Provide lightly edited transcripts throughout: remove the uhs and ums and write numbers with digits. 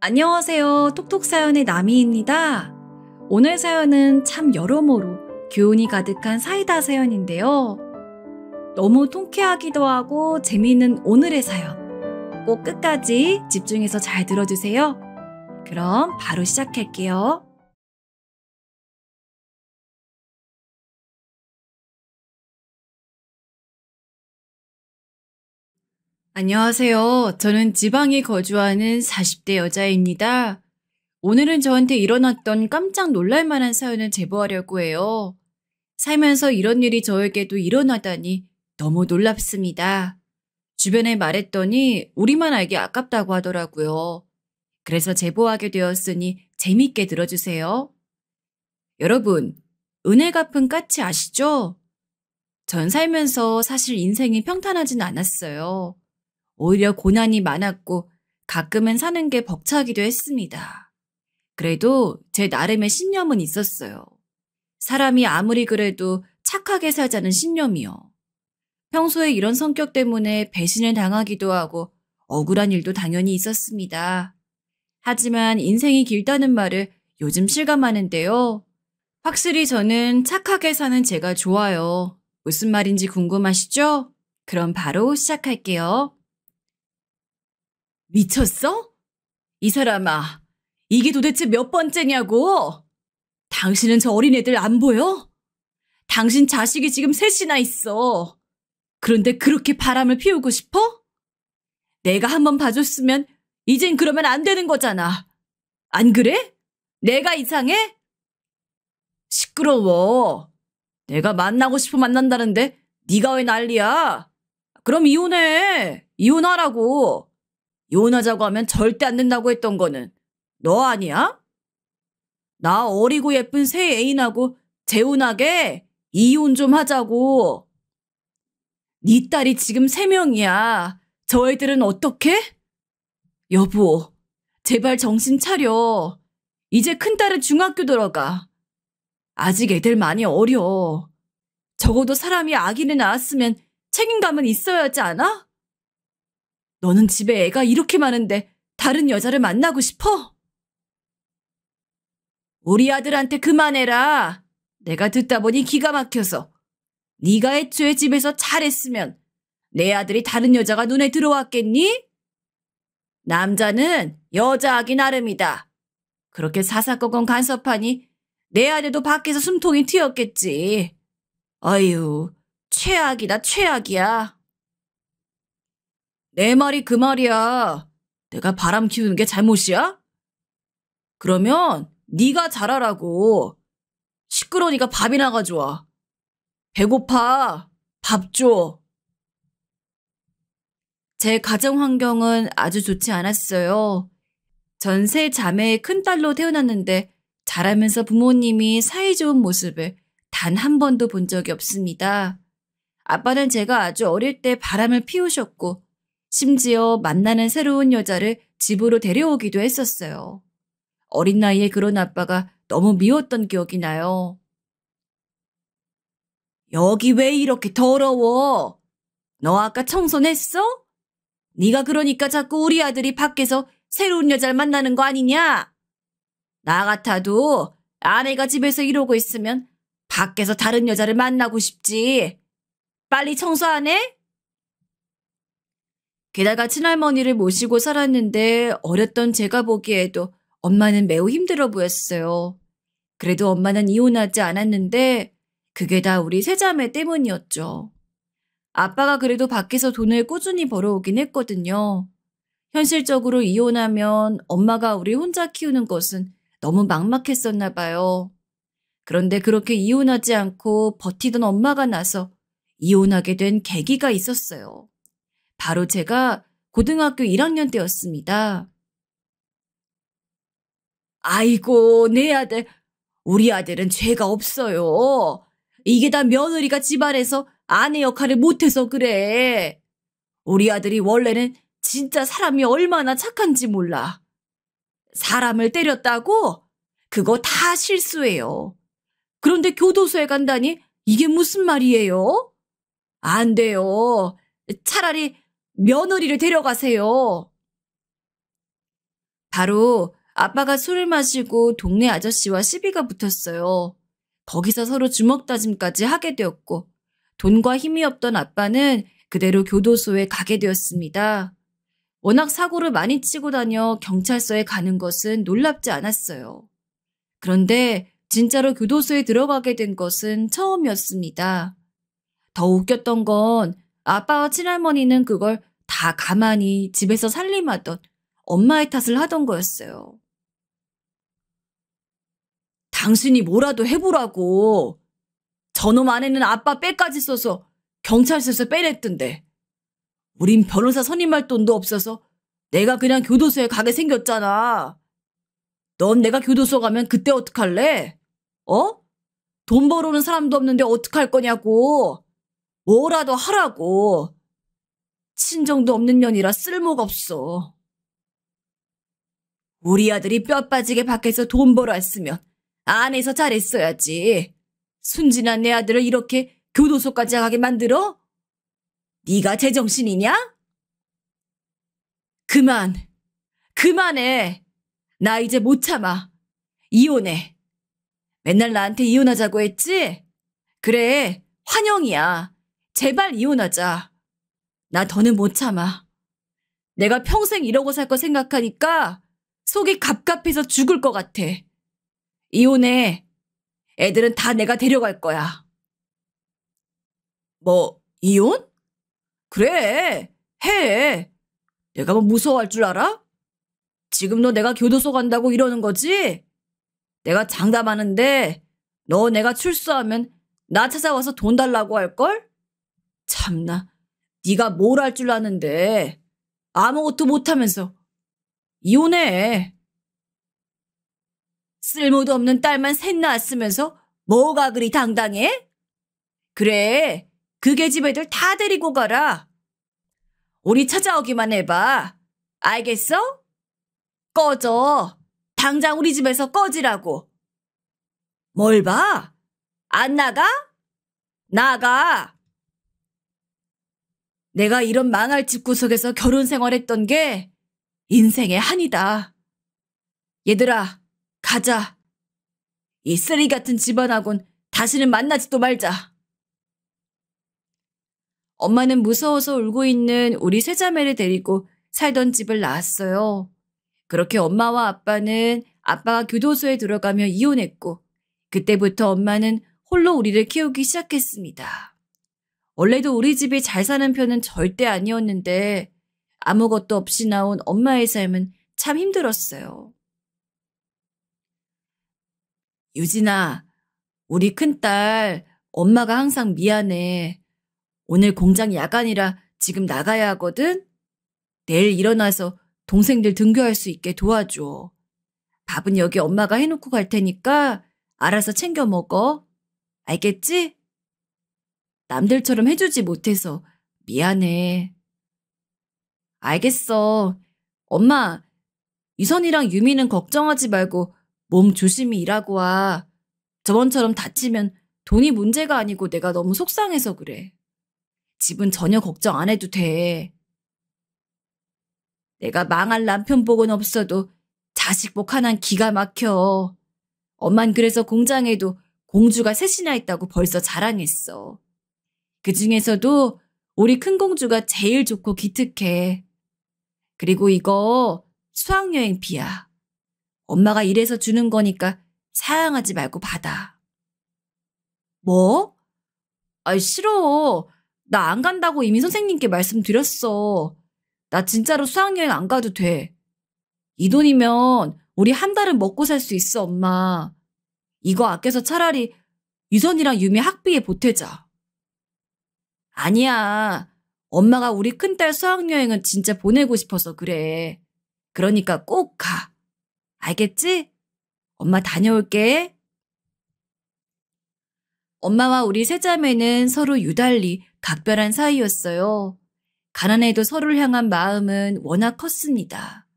안녕하세요. 톡톡사연의 나미입니다. 오늘 사연은 참 여러모로 교훈이 가득한 사이다 사연인데요. 너무 통쾌하기도 하고 재미있는 오늘의 사연. 꼭 끝까지 집중해서 잘 들어주세요. 그럼 바로 시작할게요. 안녕하세요. 저는 지방에 거주하는 40대 여자입니다. 오늘은 저한테 일어났던 깜짝 놀랄만한 사연을 제보하려고 해요. 살면서 이런 일이 저에게도 일어나다니 너무 놀랍습니다. 주변에 말했더니 우리만 알기 아깝다고 하더라고요. 그래서 제보하게 되었으니 재밌게 들어주세요. 여러분, 은혜 갚은 까치 아시죠? 전 살면서 사실 인생이 평탄하진 않았어요. 오히려 고난이 많았고 가끔은 사는 게 벅차기도 했습니다. 그래도 제 나름의 신념은 있었어요. 사람이 아무리 그래도 착하게 살자는 신념이요. 평소에 이런 성격 때문에 배신을 당하기도 하고 억울한 일도 당연히 있었습니다. 하지만 인생이 길다는 말을 요즘 실감하는데요. 확실히 저는 착하게 사는 제가 좋아요. 무슨 말인지 궁금하시죠? 그럼 바로 시작할게요. 미쳤어? 이 사람아, 이게 도대체 몇 번째냐고? 당신은 저 어린애들 안 보여? 당신 자식이 지금 셋이나 있어. 그런데 그렇게 바람을 피우고 싶어? 내가 한번 봐줬으면 이젠 그러면 안 되는 거잖아. 안 그래? 내가 이상해? 시끄러워. 내가 만나고 싶어 만난다는데 네가 왜 난리야? 그럼 이혼해. 이혼하라고. 이혼하자고 하면 절대 안 된다고 했던 거는 너 아니야? 나 어리고 예쁜 새 애인하고 재혼하게 이혼 좀 하자고. 네 딸이 지금 3명이야. 저 애들은 어떡해? 여보, 제발 정신 차려. 이제 큰딸은 중학교 들어가. 아직 애들 많이 어려. 적어도 사람이 아기를 낳았으면 책임감은 있어야 하지 않아? 너는 집에 애가 이렇게 많은데 다른 여자를 만나고 싶어? 우리 아들한테 그만해라. 내가 듣다 보니 기가 막혀서. 네가 애초에 집에서 잘했으면 내 아들이 다른 여자가 눈에 들어왔겠니? 남자는 여자하기 나름이다. 그렇게 사사건건 간섭하니 내 아들도 밖에서 숨통이 튀었겠지. 어휴, 최악이다 최악이야. 내 말이 그 말이야. 내가 바람 키우는 게 잘못이야? 그러면 네가 잘하라고. 시끄러우니까 밥이나 가져와. 배고파. 밥 줘. 제 가정 환경은 아주 좋지 않았어요. 전 세 자매의 큰딸로 태어났는데 자라면서 부모님이 사이좋은 모습을 단 한 번도 본 적이 없습니다. 아빠는 제가 아주 어릴 때 바람을 피우셨고 심지어 만나는 새로운 여자를 집으로 데려오기도 했었어요. 어린 나이에 그런 아빠가 너무 미웠던 기억이 나요. 여기 왜 이렇게 더러워? 너 아까 청소냈어? 네가 그러니까 자꾸 우리 아들이 밖에서 새로운 여자를 만나는 거 아니냐? 나 같아도 아내가 집에서 이러고 있으면 밖에서 다른 여자를 만나고 싶지. 빨리 청소 안 해? 게다가 친할머니를 모시고 살았는데 어렸던 제가 보기에도 엄마는 매우 힘들어 보였어요. 그래도 엄마는 이혼하지 않았는데 그게 다 우리 세자매 때문이었죠. 아빠가 그래도 밖에서 돈을 꾸준히 벌어오긴 했거든요. 현실적으로 이혼하면 엄마가 우리 혼자 키우는 것은 너무 막막했었나 봐요. 그런데 그렇게 이혼하지 않고 버티던 엄마가 나서 이혼하게 된 계기가 있었어요. 바로 제가 고등학교 1학년 때였습니다. 아이고, 내 아들. 우리 아들은 죄가 없어요. 이게 다 며느리가 집안에서 아내 역할을 못해서 그래. 우리 아들이 원래는 진짜 사람이 얼마나 착한지 몰라. 사람을 때렸다고? 그거 다 실수예요. 그런데 교도소에 간다니 이게 무슨 말이에요? 안 돼요. 차라리 며느리를 데려가세요. 바로 아빠가 술을 마시고 동네 아저씨와 시비가 붙었어요. 거기서 서로 주먹 다짐까지 하게 되었고 돈과 힘이 없던 아빠는 그대로 교도소에 가게 되었습니다. 워낙 사고를 많이 치고 다녀 경찰서에 가는 것은 놀랍지 않았어요. 그런데 진짜로 교도소에 들어가게 된 것은 처음이었습니다. 더 웃겼던 건 아빠와 친할머니는 그걸 다 가만히 집에서 살림하던 엄마의 탓을 하던 거였어요. 당신이 뭐라도 해보라고. 저놈 아내는 아빠 빼까지 써서 경찰서에서 빼냈던데. 우린 변호사 선임할 돈도 없어서 내가 그냥 교도소에 가게 생겼잖아. 넌 내가 교도소 가면 그때 어떡할래? 어? 돈 벌어오는 사람도 없는데 어떡할 거냐고. 뭐라도 하라고. 친정도 없는 년이라 쓸모가 없어. 우리 아들이 뼈 빠지게 밖에서 돈 벌어왔으면 안에서 잘했어야지. 순진한 내 아들을 이렇게 교도소까지 가게 만들어? 네가 제정신이냐? 그만해. 나 이제 못 참아. 이혼해. 맨날 나한테 이혼하자고 했지? 그래, 환영이야. 제발 이혼하자. 나 더는 못 참아. 내가 평생 이러고 살 거 생각하니까 속이 갑갑해서 죽을 것 같아. 이혼해. 애들은 다 내가 데려갈 거야. 뭐, 이혼? 그래, 해. 내가 뭐 무서워할 줄 알아? 지금 너 내가 교도소 간다고 이러는 거지? 내가 장담하는데 너 내가 출소하면 나 찾아와서 돈 달라고 할걸? 참나, 네가 뭘 할 줄 아는데 아무것도 못하면서 이혼해. 쓸모도 없는 딸만 셋 낳았으면서 뭐가 그리 당당해? 그래, 그 계집 애들 다 데리고 가라. 우리 찾아오기만 해봐. 알겠어? 꺼져. 당장 우리 집에서 꺼지라고. 뭘 봐? 안 나가? 나가. 내가 이런 망할 집구석에서 결혼 생활했던 게 인생의 한이다. 얘들아, 가자. 이 쓰레기 같은 집안하고는 다시는 만나지도 말자. 엄마는 무서워서 울고 있는 우리 세자매를 데리고 살던 집을 나왔어요. 그렇게 엄마와 아빠는 아빠가 교도소에 들어가며 이혼했고 그때부터 엄마는 홀로 우리를 키우기 시작했습니다. 원래도 우리 집이 잘 사는 편은 절대 아니었는데 아무것도 없이 나온 엄마의 삶은 참 힘들었어요. 유진아, 우리 큰딸 엄마가 항상 미안해. 오늘 공장 야간이라 지금 나가야 하거든? 내일 일어나서 동생들 등교할 수 있게 도와줘. 밥은 여기 엄마가 해놓고 갈 테니까 알아서 챙겨 먹어. 알겠지? 남들처럼 해주지 못해서 미안해. 알겠어. 엄마, 유선이랑 유미는 걱정하지 말고 몸 조심히 일하고 와. 저번처럼 다치면 돈이 문제가 아니고 내가 너무 속상해서 그래. 집은 전혀 걱정 안 해도 돼. 내가 망할 남편 복은 없어도 자식 복 하나는 기가 막혀. 엄만 그래서 공장에도 공주가 셋이나 있다고 벌써 자랑했어. 그중에서도 우리 큰 공주가 제일 좋고 기특해. 그리고 이거 수학여행비야. 엄마가 일해서 주는 거니까 사양하지 말고 받아. 뭐? 아이, 싫어. 나 안 간다고 이미 선생님께 말씀드렸어. 나 진짜로 수학여행 안 가도 돼. 이 돈이면 우리 한 달은 먹고 살 수 있어, 엄마. 이거 아껴서 차라리 유선이랑 유미 학비에 보태자. 아니야. 엄마가 우리 큰딸 수학여행은 진짜 보내고 싶어서 그래. 그러니까 꼭 가. 알겠지? 엄마 다녀올게. 엄마와 우리 세자매는 서로 유달리 각별한 사이였어요. 가난해도 서로를 향한 마음은 워낙 컸습니다.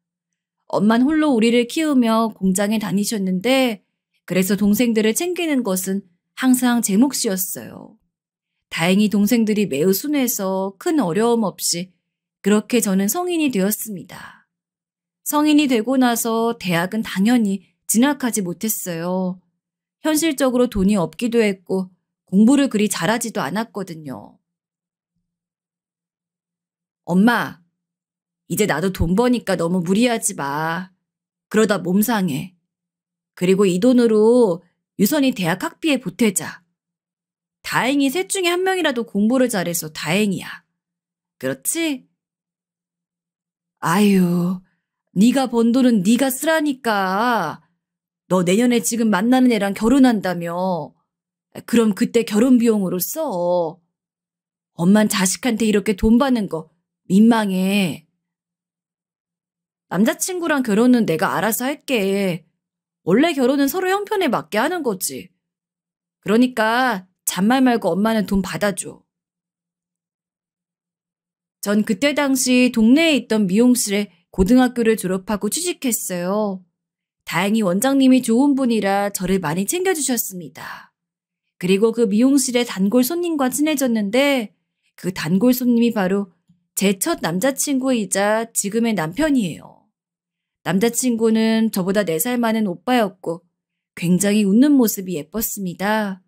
엄마는 홀로 우리를 키우며 공장에 다니셨는데 그래서 동생들을 챙기는 것은 항상 제 몫이었어요. 다행히 동생들이 매우 순해서 큰 어려움 없이 그렇게 저는 성인이 되었습니다. 성인이 되고 나서 대학은 당연히 진학하지 못했어요. 현실적으로 돈이 없기도 했고 공부를 그리 잘하지도 않았거든요. 엄마, 이제 나도 돈 버니까 너무 무리하지 마. 그러다 몸 상해. 그리고 이 돈으로 유선이 대학 학비에 보태자. 다행히 셋 중에 한 명이라도 공부를 잘해서 다행이야. 그렇지? 아유, 네가 번 돈은 네가 쓰라니까. 너 내년에 지금 만나는 애랑 결혼한다며. 그럼 그때 결혼 비용으로 써. 엄만 자식한테 이렇게 돈 받는 거 민망해. 남자친구랑 결혼은 내가 알아서 할게. 원래 결혼은 서로 형편에 맞게 하는 거지. 그러니까 잔말 말고 엄마는 돈 받아줘. 전 그때 당시 동네에 있던 미용실에 고등학교를 졸업하고 취직했어요. 다행히 원장님이 좋은 분이라 저를 많이 챙겨주셨습니다. 그리고 그 미용실의 단골 손님과 친해졌는데 그 단골 손님이 바로 제 첫 남자친구이자 지금의 남편이에요. 남자친구는 저보다 4살 많은 오빠였고 굉장히 웃는 모습이 예뻤습니다.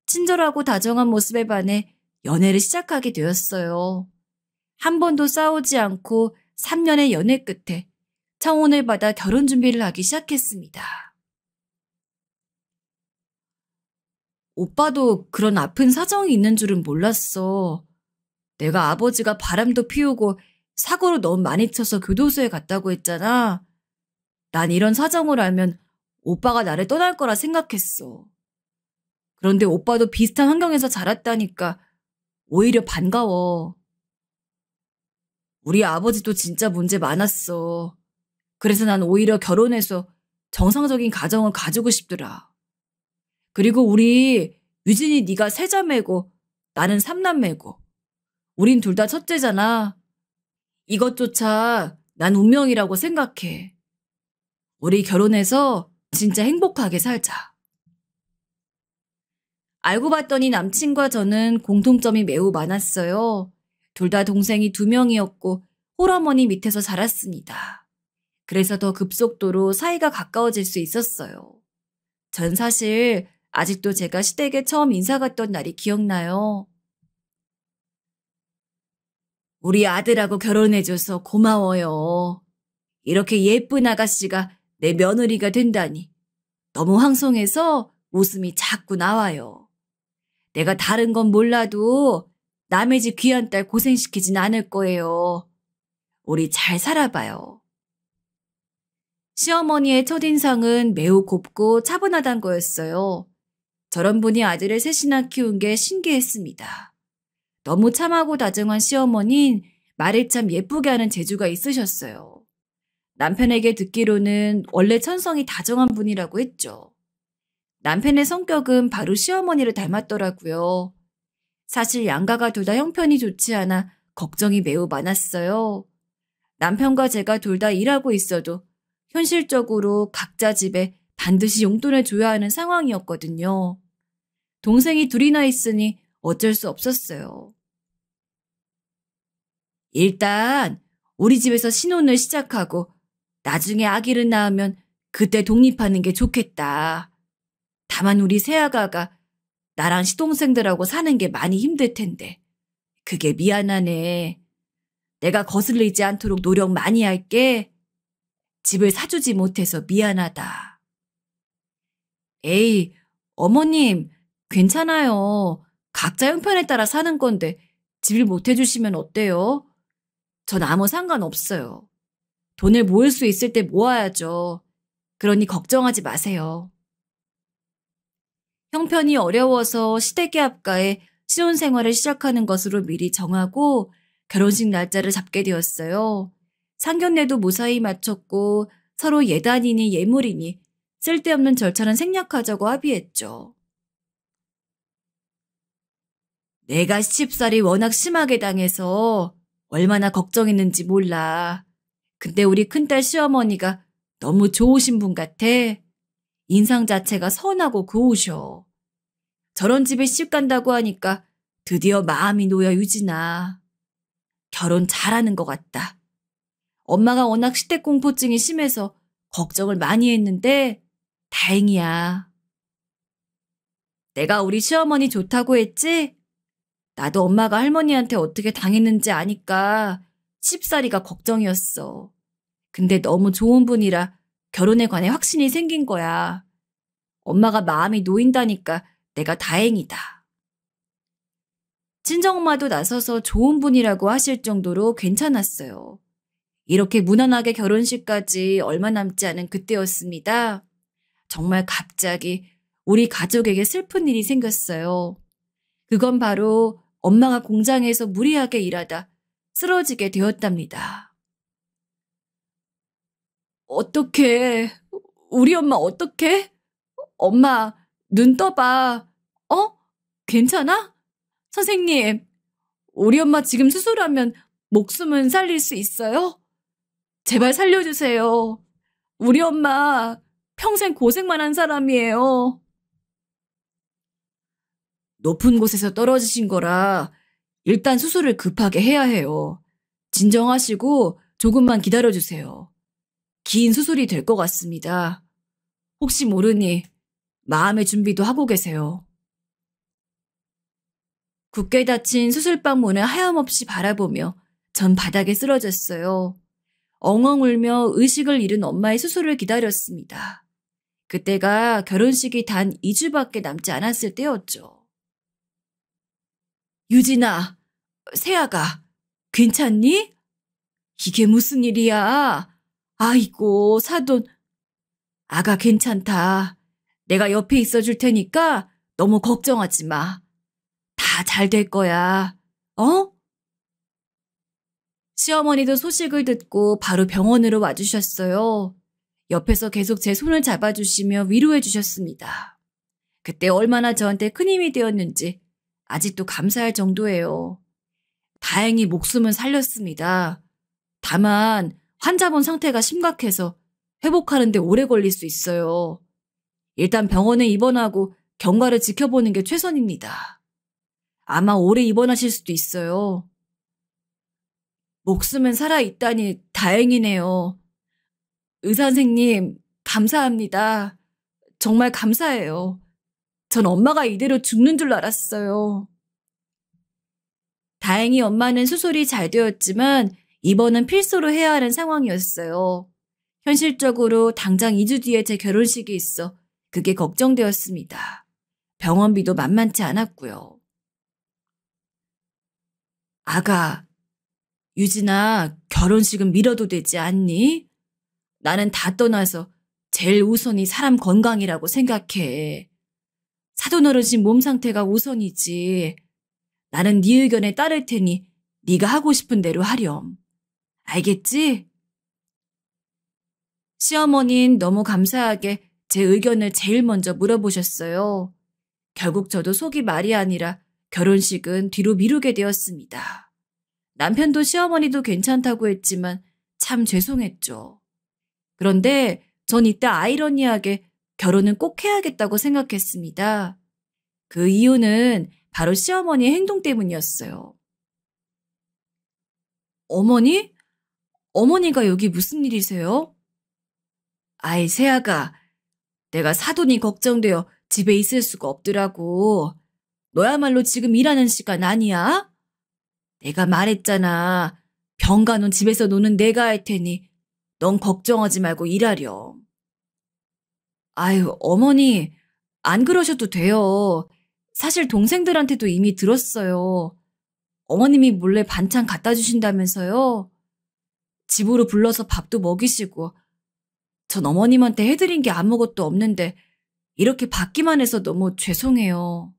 친절하고 다정한 모습에 반해 연애를 시작하게 되었어요. 한 번도 싸우지 않고 3년의 연애 끝에 청혼을 받아 결혼 준비를 하기 시작했습니다. 오빠도 그런 아픈 사정이 있는 줄은 몰랐어. 내가 아버지가 바람도 피우고 사고로 너무 많이 쳐서 교도소에 갔다고 했잖아. 난 이런 사정을 알면 오빠가 나를 떠날 거라 생각했어. 그런데 오빠도 비슷한 환경에서 자랐다니까 오히려 반가워. 우리 아버지도 진짜 문제 많았어. 그래서 난 오히려 결혼해서 정상적인 가정을 가지고 싶더라. 그리고 우리 유진이 네가 세자매고 나는 삼남매고 우린 둘 다 첫째잖아. 이것조차 난 운명이라고 생각해. 우리 결혼해서 진짜 행복하게 살자. 알고 봤더니 남친과 저는 공통점이 매우 많았어요. 둘 다 동생이 2명이었고 홀어머니 밑에서 자랐습니다. 그래서 더 급속도로 사이가 가까워질 수 있었어요. 전 사실 아직도 제가 시댁에 처음 인사 갔던 날이 기억나요. 우리 아들하고 결혼해줘서 고마워요. 이렇게 예쁜 아가씨가 내 며느리가 된다니. 너무 황송해서 웃음이 자꾸 나와요. 내가 다른 건 몰라도 남의 집 귀한 딸 고생시키진 않을 거예요. 우리 잘 살아봐요. 시어머니의 첫인상은 매우 곱고 차분하단 거였어요. 저런 분이 아들을 셋이나 키운 게 신기했습니다. 너무 참하고 다정한 시어머니는 말을 참 예쁘게 하는 재주가 있으셨어요. 남편에게 듣기로는 원래 천성이 다정한 분이라고 했죠. 남편의 성격은 바로 시어머니를 닮았더라고요. 사실 양가가 둘 다 형편이 좋지 않아 걱정이 매우 많았어요. 남편과 제가 둘 다 일하고 있어도 현실적으로 각자 집에 반드시 용돈을 줘야 하는 상황이었거든요. 동생이 둘이나 있으니 어쩔 수 없었어요. 일단 우리 집에서 신혼을 시작하고 나중에 아기를 낳으면 그때 독립하는 게 좋겠다. 다만 우리 새아가가 나랑 시동생들하고 사는 게 많이 힘들 텐데 그게 미안하네. 내가 거슬리지 않도록 노력 많이 할게. 집을 사주지 못해서 미안하다. 에이, 어머님, 괜찮아요. 각자 형편에 따라 사는 건데 집을 못 해주시면 어때요? 전 아무 상관없어요. 돈을 모을 수 있을 때 모아야죠. 그러니 걱정하지 마세요. 형편이 어려워서 시댁의 합가에 신혼생활을 시작하는 것으로 미리 정하고 결혼식 날짜를 잡게 되었어요. 상견례도 무사히 마쳤고 서로 예단이니 예물이니 쓸데없는 절차는 생략하자고 합의했죠. 내가 시집살이 워낙 심하게 당해서 얼마나 걱정했는지 몰라. 근데 우리 큰딸 시어머니가 너무 좋으신 분 같아. 인상 자체가 선하고 고우셔. 저런 집에 시집 간다고 하니까 드디어 마음이 놓여 유진아. 결혼 잘하는 것 같다. 엄마가 워낙 시댁공포증이 심해서 걱정을 많이 했는데 다행이야. 내가 우리 시어머니 좋다고 했지? 나도 엄마가 할머니한테 어떻게 당했는지 아니까 쉽사리가 걱정이었어. 근데 너무 좋은 분이라 결혼에 관해 확신이 생긴 거야. 엄마가 마음이 놓인다니까 내가 다행이다. 친정엄마도 나서서 좋은 분이라고 하실 정도로 괜찮았어요. 이렇게 무난하게 결혼식까지 얼마 남지 않은 그때였습니다. 정말 갑자기 우리 가족에게 슬픈 일이 생겼어요. 그건 바로 엄마가 공장에서 무리하게 일하다 쓰러지게 되었답니다. 어떡해? 우리 엄마 어떡해? 엄마, 눈 떠봐. 괜찮아? 선생님, 우리 엄마 지금 수술하면 목숨은 살릴 수 있어요? 제발 살려주세요. 우리 엄마 평생 고생만 한 사람이에요. 높은 곳에서 떨어지신 거라 일단 수술을 급하게 해야 해요. 진정하시고 조금만 기다려주세요. 긴 수술이 될 것 같습니다. 혹시 모르니 마음의 준비도 하고 계세요. 굳게 닫힌 수술방 문을 하염없이 바라보며 전 바닥에 쓰러졌어요. 엉엉 울며 의식을 잃은 엄마의 수술을 기다렸습니다. 그때가 결혼식이 단 2주밖에 남지 않았을 때였죠. 유진아, 세아가, 괜찮니? 이게 무슨 일이야? 아이고, 사돈. 아가 괜찮다. 내가 옆에 있어줄 테니까 너무 걱정하지 마. 다 잘 될 거야. 어? 시어머니도 소식을 듣고 바로 병원으로 와주셨어요. 옆에서 계속 제 손을 잡아주시며 위로해 주셨습니다. 그때 얼마나 저한테 큰 힘이 되었는지 아직도 감사할 정도예요. 다행히 목숨은 살렸습니다. 다만 환자분 상태가 심각해서 회복하는 데 오래 걸릴 수 있어요. 일단 병원에 입원하고 경과를 지켜보는 게 최선입니다. 아마 오래 입원하실 수도 있어요. 목숨은 살아있다니 다행이네요. 의사 선생님, 감사합니다. 정말 감사해요. 전 엄마가 이대로 죽는 줄 알았어요. 다행히 엄마는 수술이 잘 되었지만 입원은 필수로 해야 하는 상황이었어요. 현실적으로 당장 2주 뒤에 제 결혼식이 있어 그게 걱정되었습니다. 병원비도 만만치 않았고요. 아가, 유진아, 결혼식은 미뤄도 되지 않니? 나는 다 떠나서 제일 우선이 사람 건강이라고 생각해. 사돈 어르신 몸 상태가 우선이지. 나는 네 의견에 따를 테니 네가 하고 싶은 대로 하렴. 알겠지? 시어머니는 너무 감사하게 제 의견을 제일 먼저 물어보셨어요. 결국 저도 속이 말이 아니라 결혼식은 뒤로 미루게 되었습니다. 남편도 시어머니도 괜찮다고 했지만 참 죄송했죠. 그런데 전 이때 아이러니하게 결혼은 꼭 해야겠다고 생각했습니다. 그 이유는 바로 시어머니의 행동 때문이었어요. 어머니? 어머니가 여기 무슨 일이세요? 아이, 세아가, 내가 사돈이 걱정되어 집에 있을 수가 없더라고. 너야말로 지금 일하는 시간 아니야? 내가 말했잖아. 병간호는 집에서 노는 내가 할 테니 넌 걱정하지 말고 일하렴. 아유, 어머니, 안 그러셔도 돼요. 사실 동생들한테도 이미 들었어요. 어머님이 몰래 반찬 갖다 주신다면서요. 집으로 불러서 밥도 먹이시고. 전 어머님한테 해드린 게 아무것도 없는데 이렇게 받기만 해서 너무 죄송해요.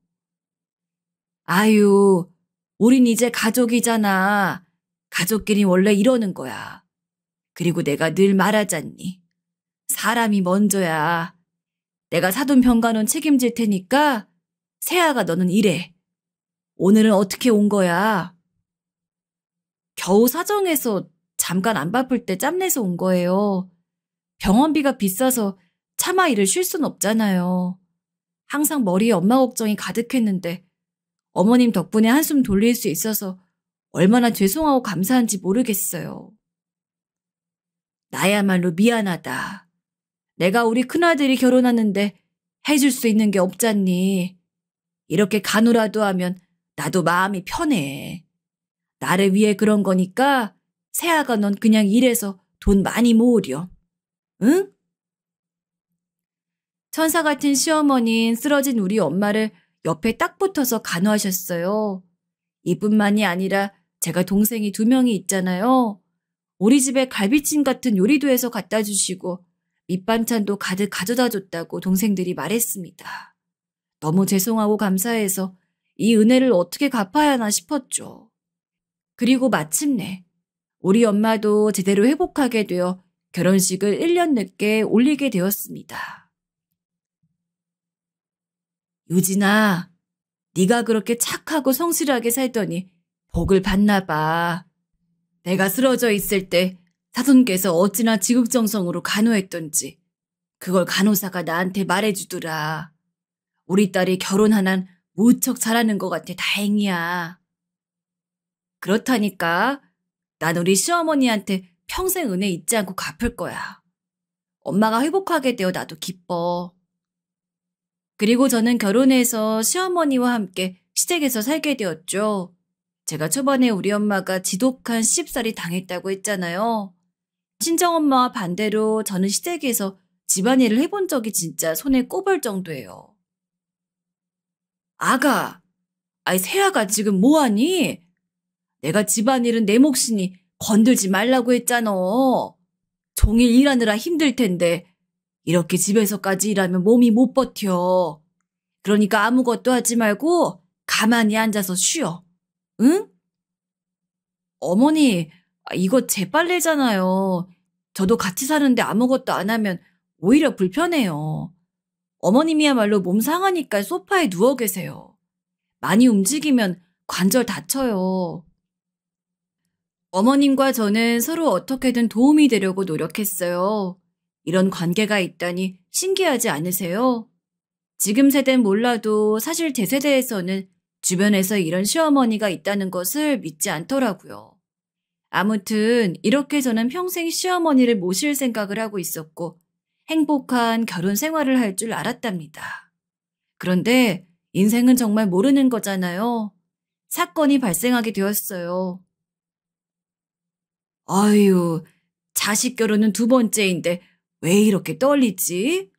아유, 우린 이제 가족이잖아. 가족끼리 원래 이러는 거야. 그리고 내가 늘 말하잖니. 사람이 먼저야. 내가 사돈 병간호는 책임질 테니까 세아가 너는 일해. 오늘은 어떻게 온 거야? 겨우 사정해서 잠깐 안 바쁠 때 짬내서 온 거예요. 병원비가 비싸서 차마 일을 쉴 순 없잖아요. 항상 머리에 엄마 걱정이 가득했는데 어머님 덕분에 한숨 돌릴 수 있어서 얼마나 죄송하고 감사한지 모르겠어요. 나야말로 미안하다. 내가 우리 큰아들이 결혼하는데 해줄 수 있는 게 없잖니. 이렇게 간호라도 하면 나도 마음이 편해. 나를 위해 그런 거니까 세아가 넌 그냥 일해서 돈 많이 모으렴. 응? 천사 같은 시어머니인 쓰러진 우리 엄마를 옆에 딱 붙어서 간호하셨어요. 이뿐만이 아니라 제가 동생이 2명이 있잖아요. 우리 집에 갈비찜 같은 요리도 해서 갖다 주시고 밑반찬도 가득 가져다 줬다고 동생들이 말했습니다. 너무 죄송하고 감사해서 이 은혜를 어떻게 갚아야 하나 싶었죠. 그리고 마침내 우리 엄마도 제대로 회복하게 되어 결혼식을 1년 늦게 올리게 되었습니다. 유진아, 네가 그렇게 착하고 성실하게 살더니 복을 받나 봐. 내가 쓰러져 있을 때 사돈께서 어찌나 지극정성으로 간호했던지 그걸 간호사가 나한테 말해주더라. 우리 딸이 결혼 하나는 무척 잘하는 것 같아 다행이야. 그렇다니까 난 우리 시어머니한테 평생 은혜 잊지 않고 갚을 거야. 엄마가 회복하게 되어 나도 기뻐. 그리고 저는 결혼해서 시어머니와 함께 시댁에서 살게 되었죠. 제가 초반에 우리 엄마가 지독한 시집살이 당했다고 했잖아요. 친정엄마와 반대로 저는 시댁에서 집안일을 해본 적이 진짜 손에 꼽을 정도예요. 아가, 아이 세아가 지금 뭐하니? 내가 집안일은 내 몫이니 건들지 말라고 했잖아. 종일 일하느라 힘들 텐데 이렇게 집에서까지 일하면 몸이 못 버텨. 그러니까 아무것도 하지 말고 가만히 앉아서 쉬어. 응? 어머니, 이거 제 빨래잖아요. 저도 같이 사는데 아무것도 안 하면 오히려 불편해요. 어머님이야말로 몸 상하니까 소파에 누워 계세요. 많이 움직이면 관절 다쳐요. 어머님과 저는 서로 어떻게든 도움이 되려고 노력했어요. 이런 관계가 있다니 신기하지 않으세요? 지금 세대는 몰라도 사실 제 세대에서는 주변에서 이런 시어머니가 있다는 것을 믿지 않더라고요. 아무튼 이렇게 저는 평생 시어머니를 모실 생각을 하고 있었고 행복한 결혼 생활을 할 줄 알았답니다. 그런데 인생은 정말 모르는 거잖아요. 사건이 발생하게 되었어요. 아유, 자식 결혼은 2번째인데 왜 이렇게 떨리지?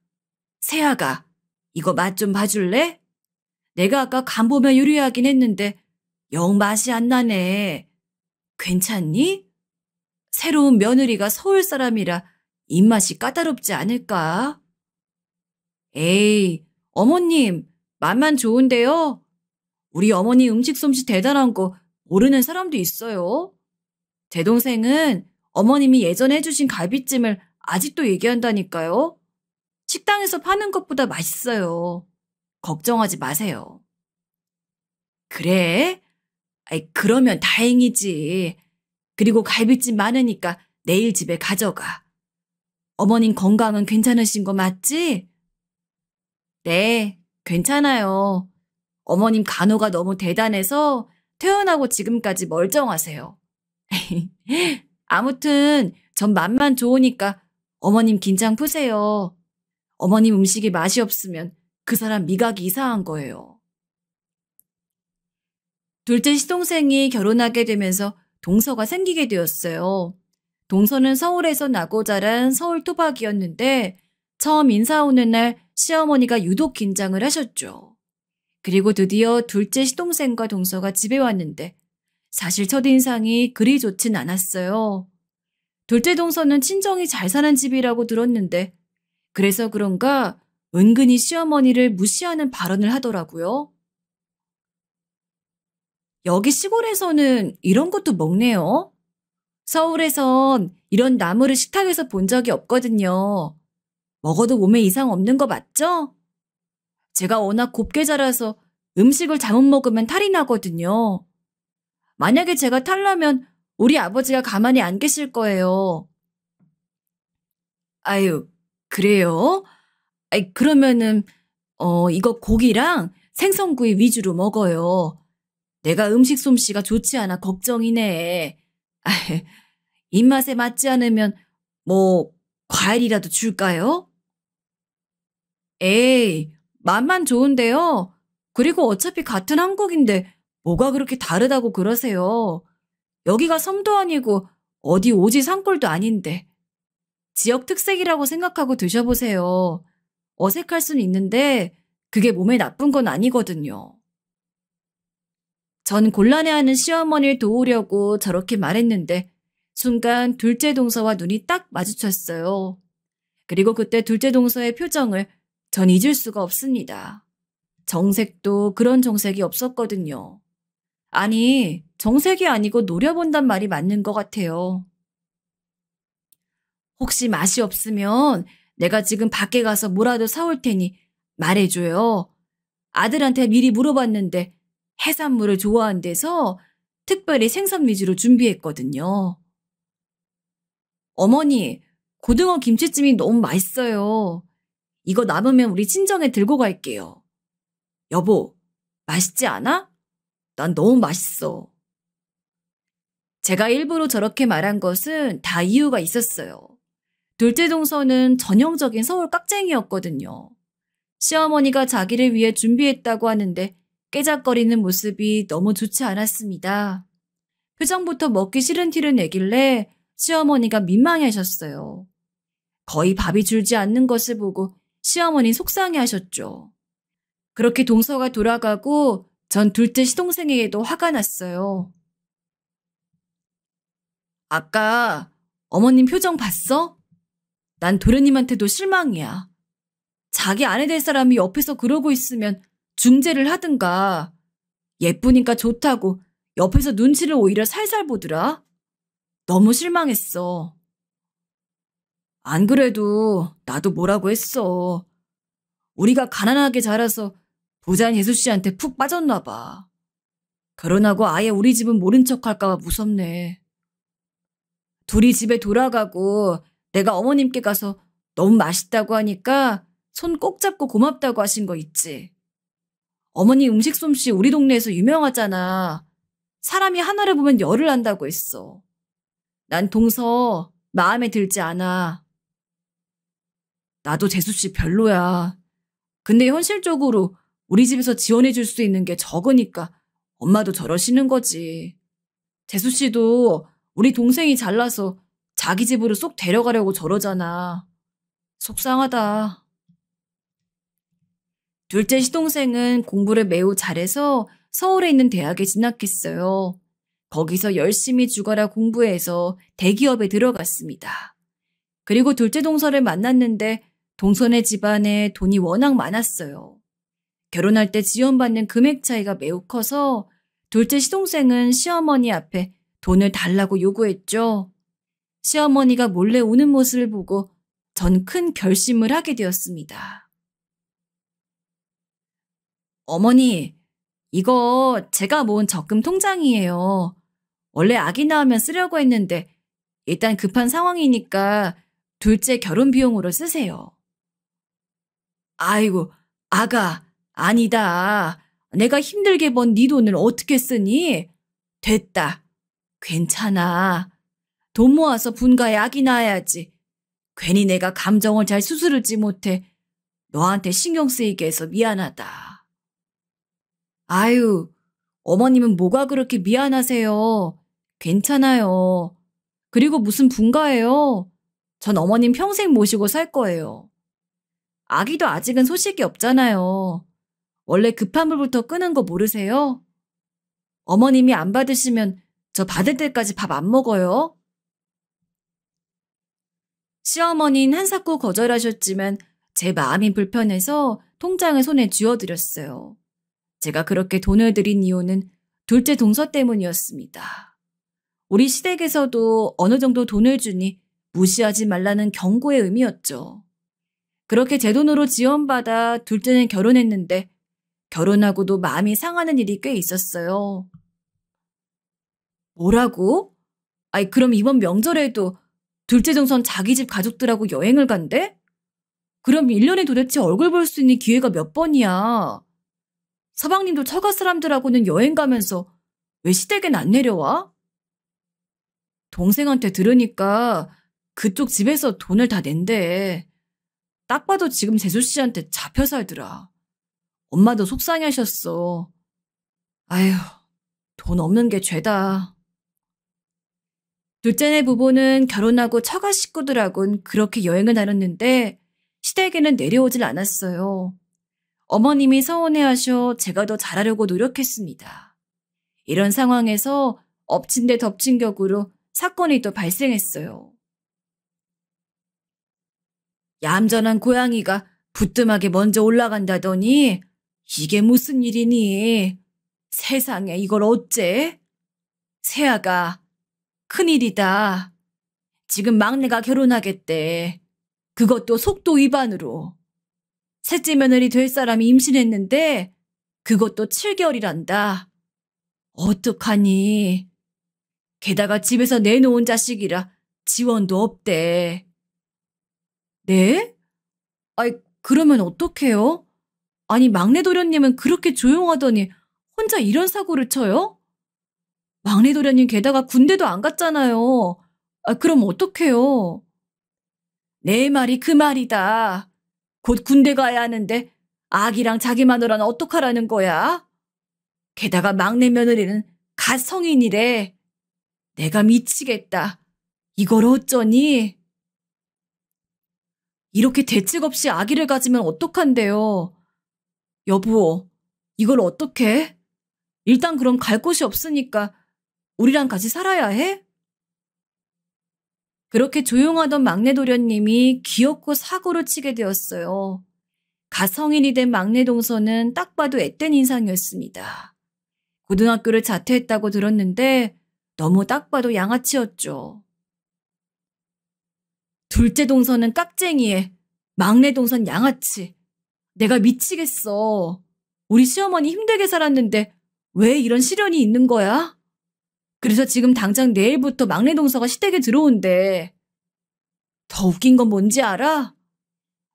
세아가, 이거 맛 좀 봐줄래? 내가 아까 간보며 요리하긴 했는데 영 맛이 안 나네. 괜찮니? 새로운 며느리가 서울 사람이라 입맛이 까다롭지 않을까? 에이, 어머님, 맛만 좋은데요? 우리 어머니 음식 솜씨 대단한 거 모르는 사람도 있어요. 제 동생은 어머님이 예전에 해주신 갈비찜을 아직도 얘기한다니까요. 식당에서 파는 것보다 맛있어요. 걱정하지 마세요. 그래? 아이, 그러면 다행이지. 그리고 갈비찜 많으니까 내일 집에 가져가. 어머님 건강은 괜찮으신 거 맞지? 네, 괜찮아요. 어머님 간호가 너무 대단해서 태어나고 지금까지 멀쩡하세요. 아무튼 전 맛만 좋으니까 어머님 긴장 푸세요. 어머님 음식이 맛이 없으면 그 사람 미각이 이상한 거예요. 둘째 시동생이 결혼하게 되면서 동서가 생기게 되었어요. 동서는 서울에서 나고 자란 서울 토박이었는데 처음 인사 오는 날 시어머니가 유독 긴장을 하셨죠. 그리고 드디어 둘째 시동생과 동서가 집에 왔는데 사실 첫인상이 그리 좋진 않았어요. 둘째 동서는 친정이 잘 사는 집이라고 들었는데 그래서 그런가 은근히 시어머니를 무시하는 발언을 하더라고요. 여기 시골에서는 이런 것도 먹네요. 서울에선 이런 나물을 식탁에서 본 적이 없거든요. 먹어도 몸에 이상 없는 거 맞죠? 제가 워낙 곱게 자라서 음식을 잘못 먹으면 탈이 나거든요. 만약에 제가 탈나면 우리 아버지가 가만히 안 계실 거예요. 아유, 그래요? 아이, 그러면은, 이거 고기랑 생선구이 위주로 먹어요. 내가 음식 솜씨가 좋지 않아 걱정이네. 입맛에 맞지 않으면 뭐, 과일이라도 줄까요? 에이, 맛만 좋은데요. 그리고 어차피 같은 한국인데 뭐가 그렇게 다르다고 그러세요. 여기가 섬도 아니고 어디 오지 산골도 아닌데. 지역 특색이라고 생각하고 드셔보세요. 어색할 수는 있는데 그게 몸에 나쁜 건 아니거든요. 전 곤란해하는 시어머니를 도우려고 저렇게 말했는데 순간 둘째 동서와 눈이 딱 마주쳤어요. 그리고 그때 둘째 동서의 표정을 전 잊을 수가 없습니다. 정색도 그런 정색이 없었거든요. 아니, 정색이 아니고 노려본단 말이 맞는 것 같아요. 혹시 맛이 없으면 내가 지금 밖에 가서 뭐라도 사올 테니 말해줘요. 아들한테 미리 물어봤는데 해산물을 좋아한대서 특별히 생선 위주로 준비했거든요. 어머니, 고등어 김치찜이 너무 맛있어요. 이거 남으면 우리 친정에 들고 갈게요. 여보, 맛있지 않아? 난 너무 맛있어. 제가 일부러 저렇게 말한 것은 다 이유가 있었어요. 둘째 동서는 전형적인 서울 깍쟁이였거든요. 시어머니가 자기를 위해 준비했다고 하는데 깨작거리는 모습이 너무 좋지 않았습니다. 표정부터 먹기 싫은 티를 내길래 시어머니가 민망해하셨어요. 거의 밥이 줄지 않는 것을 보고 시어머니 속상해하셨죠. 그렇게 동서가 돌아가고 전 둘째 시동생에게도 화가 났어요. 아까 어머님 표정 봤어? 난 도련님한테도 실망이야. 자기 아내 될 사람이 옆에서 그러고 있으면 중재를 하든가. 예쁘니까 좋다고 옆에서 눈치를 오히려 살살 보더라. 너무 실망했어. 안 그래도 나도 뭐라고 했어. 우리가 가난하게 자라서 부자인 예수 씨한테 푹 빠졌나 봐. 결혼하고 아예 우리 집은 모른 척 할까 봐 무섭네. 둘이 집에 돌아가고 내가 어머님께 가서 너무 맛있다고 하니까 손 꼭 잡고 고맙다고 하신 거 있지. 어머니 음식 솜씨 우리 동네에서 유명하잖아. 사람이 하나를 보면 열을 난다고 했어. 난 동서 마음에 들지 않아. 나도 재수 씨 별로야. 근데 현실적으로 우리 집에서 지원해 줄 수 있는 게 적으니까 엄마도 저러시는 거지. 재수 씨도 우리 동생이 잘나서 자기 집으로 쏙 데려가려고 저러잖아. 속상하다. 둘째 시동생은 공부를 매우 잘해서 서울에 있는 대학에 진학했어요. 거기서 열심히 죽어라 공부해서 대기업에 들어갔습니다. 그리고 둘째 동서를 만났는데 동서네 집안에 돈이 워낙 많았어요. 결혼할 때 지원받는 금액 차이가 매우 커서 둘째 시동생은 시어머니 앞에 돈을 달라고 요구했죠. 시어머니가 몰래 우는 모습을 보고 전 큰 결심을 하게 되었습니다. 어머니, 이거 제가 모은 적금 통장이에요. 원래 아기 낳으면 쓰려고 했는데 일단 급한 상황이니까 둘째 결혼 비용으로 쓰세요. 아이고, 아가, 아니다. 내가 힘들게 번 네 돈을 어떻게 쓰니? 됐다. 괜찮아. 돈 모아서 분가에 아기 낳아야지. 괜히 내가 감정을 잘 수스르지 못해 너한테 신경 쓰이게 해서 미안하다. 아유, 어머님은 뭐가 그렇게 미안하세요. 괜찮아요. 그리고 무슨 분가예요. 전 어머님 평생 모시고 살 거예요. 아기도 아직은 소식이 없잖아요. 원래 급한 불부터 끄는 거 모르세요? 어머님이 안 받으시면 저 받을 때까지 밥 안 먹어요. 시어머니는 한사코 거절하셨지만 제 마음이 불편해서 통장을 손에 쥐어드렸어요. 제가 그렇게 돈을 드린 이유는 둘째 동서 때문이었습니다. 우리 시댁에서도 어느 정도 돈을 주니 무시하지 말라는 경고의 의미였죠. 그렇게 제 돈으로 지원받아 둘째는 결혼했는데 결혼하고도 마음이 상하는 일이 꽤 있었어요. 뭐라고? 아이, 그럼 이번 명절에도 둘째 동선 자기 집 가족들하고 여행을 간대? 그럼 1년에 도대체 얼굴 볼 수 있는 기회가 몇 번이야? 서방님도 처가 사람들하고는 여행 가면서 왜 시댁엔 안 내려와? 동생한테 들으니까 그쪽 집에서 돈을 다 낸대. 딱 봐도 지금 재수 씨한테 잡혀 살더라. 엄마도 속상해하셨어. 아휴, 돈 없는 게 죄다. 둘째네 부부는 결혼하고 처가 식구들하고는 그렇게 여행을 다녔는데 시댁에는 내려오질 않았어요. 어머님이 서운해하셔 제가 더 잘하려고 노력했습니다. 이런 상황에서 엎친 데 덮친 격으로 사건이 또 발생했어요. 얌전한 고양이가 부뚜막에 먼저 올라간다더니 이게 무슨 일이니? 세상에 이걸 어째? 세아가 큰일이다. 지금 막내가 결혼하겠대. 그것도 속도 위반으로. 셋째 며느리 될 사람이 임신했는데 그것도 7개월이란다. 어떡하니? 게다가 집에서 내놓은 자식이라 지원도 없대. 네? 아이, 그러면 어떡해요? 아니, 막내 도련님은 그렇게 조용하더니 혼자 이런 사고를 쳐요? 막내 도련님 게다가 군대도 안 갔잖아요. 아, 그럼 어떡해요? 내 말이 그 말이다. 곧 군대 가야 하는데 아기랑 자기 마누라는 어떡하라는 거야? 게다가 막내 며느리는 갓 성인이래. 내가 미치겠다. 이걸 어쩌니? 이렇게 대책 없이 아기를 가지면 어떡한데요? 여보, 이걸 어떡해? 일단 그럼 갈 곳이 없으니까 우리랑 같이 살아야 해? 그렇게 조용하던 막내 도련님이 기어코 사고를 치게 되었어요. 갓 성인이 된 막내 동서는 딱 봐도 앳된 인상이었습니다. 고등학교를 자퇴했다고 들었는데 너무 딱 봐도 양아치였죠. 둘째 동서는 깍쟁이에 막내 동선 양아치. 내가 미치겠어. 우리 시어머니 힘들게 살았는데 왜 이런 시련이 있는 거야? 그래서 지금 당장 내일부터 막내 동서가 시댁에 들어온대. 더 웃긴 건 뭔지 알아?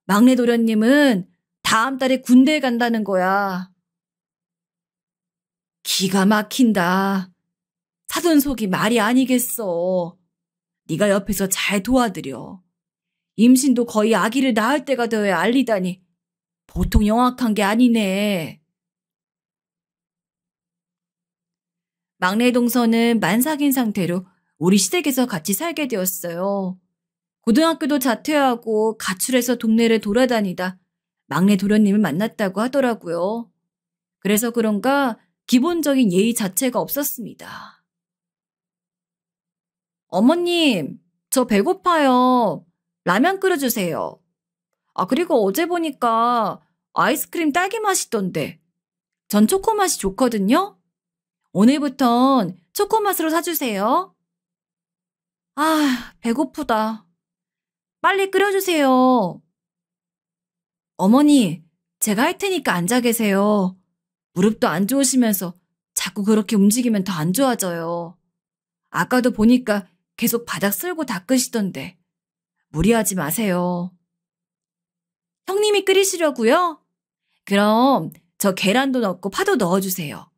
막내 도련님은 다음 달에 군대에 간다는 거야. 기가 막힌다. 사돈 속이 말이 아니겠어. 네가 옆에서 잘 도와드려. 임신도 거의 아기를 낳을 때가 되어야 알리다니 보통 영악한 게 아니네. 막내 동서는 만삭인 상태로 우리 시댁에서 같이 살게 되었어요. 고등학교도 자퇴하고 가출해서 동네를 돌아다니다 막내 도련님을 만났다고 하더라고요. 그래서 그런가 기본적인 예의 자체가 없었습니다. 어머님, 저 배고파요. 라면 끓여주세요. 아, 그리고 어제 보니까 아이스크림 딸기 맛이던데. 전 초코 맛이 좋거든요. 오늘부턴 초코 맛으로 사주세요. 아, 배고프다. 빨리 끓여주세요. 어머니, 제가 할 테니까 앉아 계세요. 무릎도 안 좋으시면서 자꾸 그렇게 움직이면 더 안 좋아져요. 아까도 보니까 계속 바닥 쓸고 닦으시던데 무리하지 마세요. 형님이 끓이시려고요? 그럼 저 계란도 넣고 파도 넣어주세요.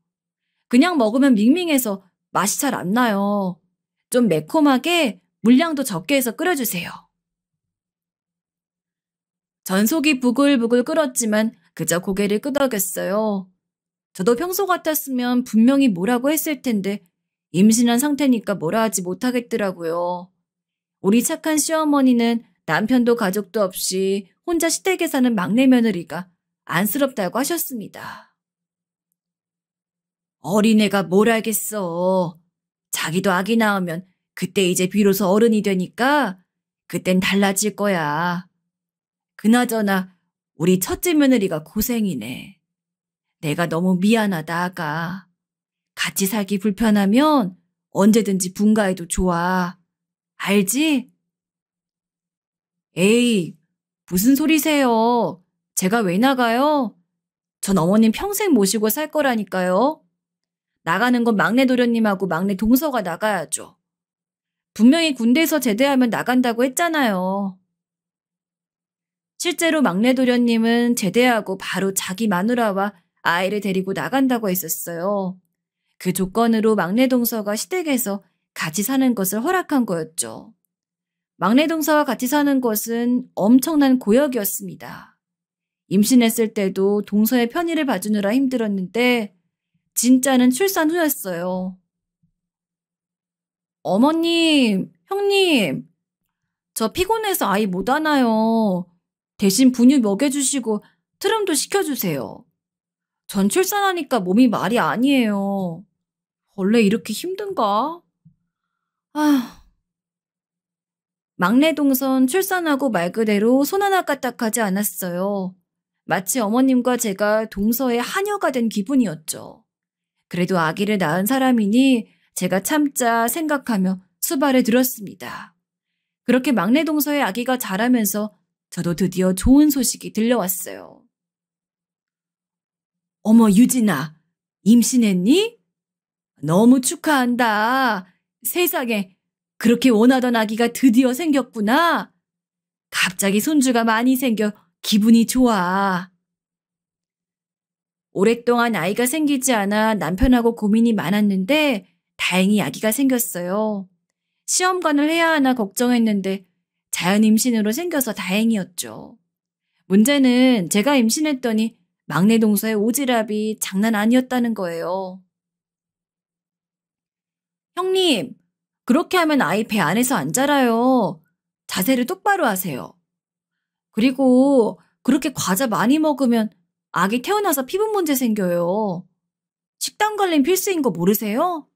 그냥 먹으면 밍밍해서 맛이 잘 안 나요. 좀 매콤하게 물량도 적게 해서 끓여주세요. 전속이 부글부글 끓었지만 그저 고개를 끄덕였어요. 저도 평소 같았으면 분명히 뭐라고 했을 텐데 임신한 상태니까 뭐라 하지 못하겠더라고요. 우리 착한 시어머니는 남편도 가족도 없이 혼자 시댁에 사는 막내 며느리가 안쓰럽다고 하셨습니다. 어린애가 뭘 알겠어. 자기도 아기 낳으면 그때 이제 비로소 어른이 되니까 그땐 달라질 거야. 그나저나 우리 첫째 며느리가 고생이네. 내가 너무 미안하다, 아가. 같이 살기 불편하면 언제든지 분가해도 좋아. 알지? 에이, 무슨 소리세요? 제가 왜 나가요? 전 어머님 평생 모시고 살 거라니까요. 나가는 건 막내 도련님하고 막내 동서가 나가야죠. 분명히 군대에서 제대하면 나간다고 했잖아요. 실제로 막내 도련님은 제대하고 바로 자기 마누라와 아이를 데리고 나간다고 했었어요. 그 조건으로 막내 동서가 시댁에서 같이 사는 것을 허락한 거였죠. 막내 동서와 같이 사는 것은 엄청난 고역이었습니다. 임신했을 때도 동서의 편의를 봐주느라 힘들었는데 진짜는 출산 후였어요. 어머님, 형님, 저 피곤해서 아이 못 안아요. 대신 분유 먹여주시고 트름도 시켜주세요. 전 출산하니까 몸이 말이 아니에요. 원래 이렇게 힘든가? 아, 막내 동선 출산하고 말 그대로 손 하나 까딱하지 않았어요. 마치 어머님과 제가 동서의 하녀가 된 기분이었죠. 그래도 아기를 낳은 사람이니 제가 참자 생각하며 수발을 들었습니다. 그렇게 막내 동서의 아기가 자라면서 저도 드디어 좋은 소식이 들려왔어요. 어머, 유진아, 임신했니? 너무 축하한다. 세상에, 그렇게 원하던 아기가 드디어 생겼구나. 갑자기 손주가 많이 생겨 기분이 좋아. 오랫동안 아이가 생기지 않아 남편하고 고민이 많았는데 다행히 아기가 생겼어요. 시험관을 해야 하나 걱정했는데 자연 임신으로 생겨서 다행이었죠. 문제는 제가 임신했더니 막내 동서의 오지랖이 장난 아니었다는 거예요. 형님, 그렇게 하면 아이 배 안에서 안 자라요. 자세를 똑바로 하세요. 그리고 그렇게 과자 많이 먹으면 아기 태어나서 피부 문제 생겨요. 식단 관리는 필수인 거 모르세요?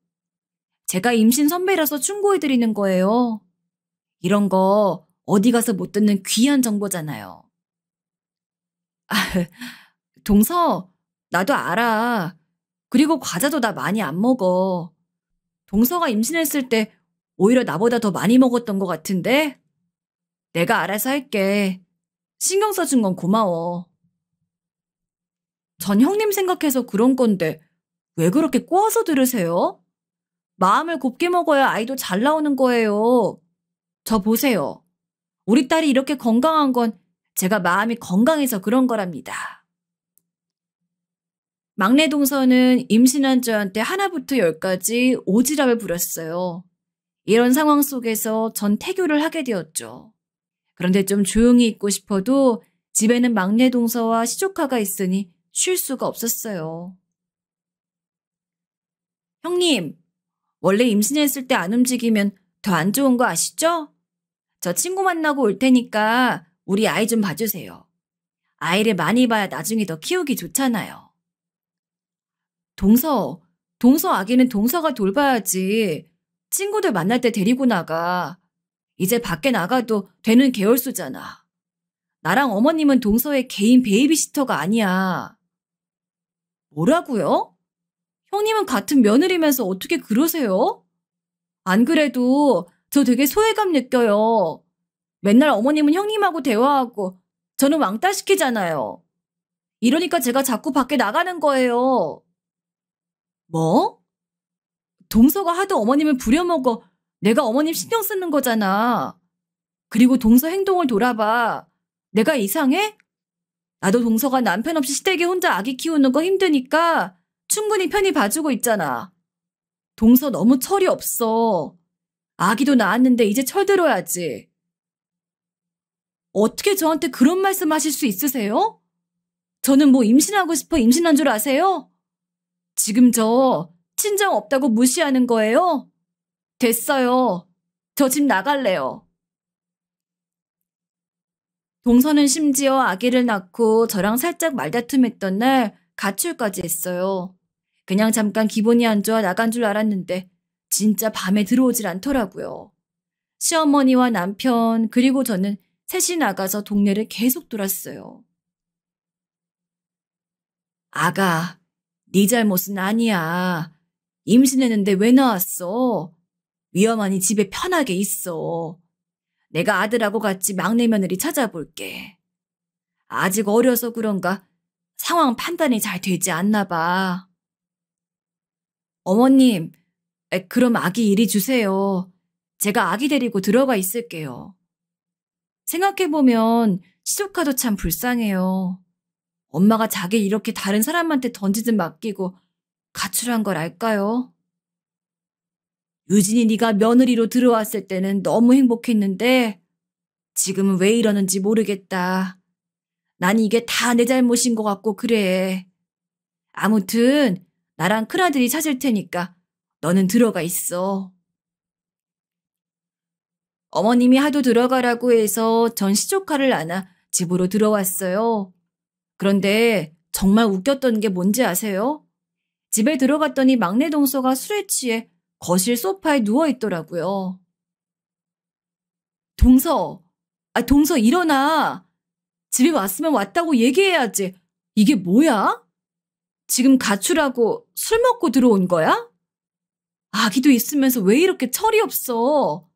제가 임신 선배라서 충고해드리는 거예요. 이런 거 어디 가서 못 듣는 귀한 정보잖아요. 아, 동서, 나도 알아. 그리고 과자도 나 많이 안 먹어. 동서가 임신했을 때 오히려 나보다 더 많이 먹었던 것 같은데? 내가 알아서 할게. 신경 써준 건 고마워. 전 형님 생각해서 그런 건데 왜 그렇게 꼬아서 들으세요? 마음을 곱게 먹어야 아이도 잘 나오는 거예요. 저 보세요. 우리 딸이 이렇게 건강한 건 제가 마음이 건강해서 그런 거랍니다. 막내 동서는 임신한 저한테 하나부터 열까지 오지랖을 부렸어요. 이런 상황 속에서 전 태교를 하게 되었죠. 그런데 좀 조용히 있고 싶어도 집에는 막내 동서와 시조카가 있으니 쉴 수가 없었어요. 형님, 원래 임신했을 때 안 움직이면 더 안 좋은 거 아시죠? 저 친구 만나고 올 테니까 우리 아이 좀 봐주세요. 아이를 많이 봐야 나중에 더 키우기 좋잖아요. 동서 아기는 동서가 돌봐야지. 친구들 만날 때 데리고 나가. 이제 밖에 나가도 되는 계열수잖아. 나랑 어머님은 동서의 개인 베이비시터가 아니야. 뭐라고요? 형님은 같은 며느리면서 어떻게 그러세요? 안 그래도 저 되게 소외감 느껴요. 맨날 어머님은 형님하고 대화하고 저는 왕따 시키잖아요. 이러니까 제가 자꾸 밖에 나가는 거예요. 뭐? 동서가 하도 어머님을 부려먹어 내가 어머님 신경 쓰는 거잖아. 그리고 동서 행동을 돌아봐. 내가 이상해? 나도 동서가 남편 없이 시댁에 혼자 아기 키우는 거 힘드니까 충분히 편히 봐주고 있잖아. 동서 너무 철이 없어. 아기도 낳았는데 이제 철들어야지. 어떻게 저한테 그런 말씀 하실 수 있으세요? 저는 뭐 임신하고 싶어 임신한 줄 아세요? 지금 저 친정 없다고 무시하는 거예요? 됐어요. 저 집 나갈래요. 동서는 심지어 아기를 낳고 저랑 살짝 말다툼했던 날 가출까지 했어요. 그냥 잠깐 기분이 안 좋아 나간 줄 알았는데 진짜 밤에 들어오질 않더라고요. 시어머니와 남편 그리고 저는 셋이 나가서 동네를 계속 돌았어요. 아가, 네 잘못은 아니야. 임신했는데 왜 나왔어? 위험하니 집에 편하게 있어. 내가 아들하고 같이 막내 며느리 찾아볼게. 아직 어려서 그런가 상황 판단이 잘 되지 않나 봐. 어머님, 그럼 아기 이리 주세요. 제가 아기 데리고 들어가 있을게요. 생각해보면 시조카도 참 불쌍해요. 엄마가 자기 이렇게 다른 사람한테 던지듯 맡기고 가출한 걸 알까요? 유진이 네가 며느리로 들어왔을 때는 너무 행복했는데 지금은 왜 이러는지 모르겠다. 난 이게 다 내 잘못인 것 같고 그래. 아무튼 나랑 큰아들이 찾을 테니까 너는 들어가 있어. 어머님이 하도 들어가라고 해서 전 시조카를 안아 집으로 들어왔어요. 그런데 정말 웃겼던 게 뭔지 아세요? 집에 들어갔더니 막내 동서가 술에 취해 거실 소파에 누워있더라고요. 동서, 동서 일어나. 집에 왔으면 왔다고 얘기해야지. 이게 뭐야? 지금 가출하고 술 먹고 들어온 거야? 아기도 있으면서 왜 이렇게 철이 없어?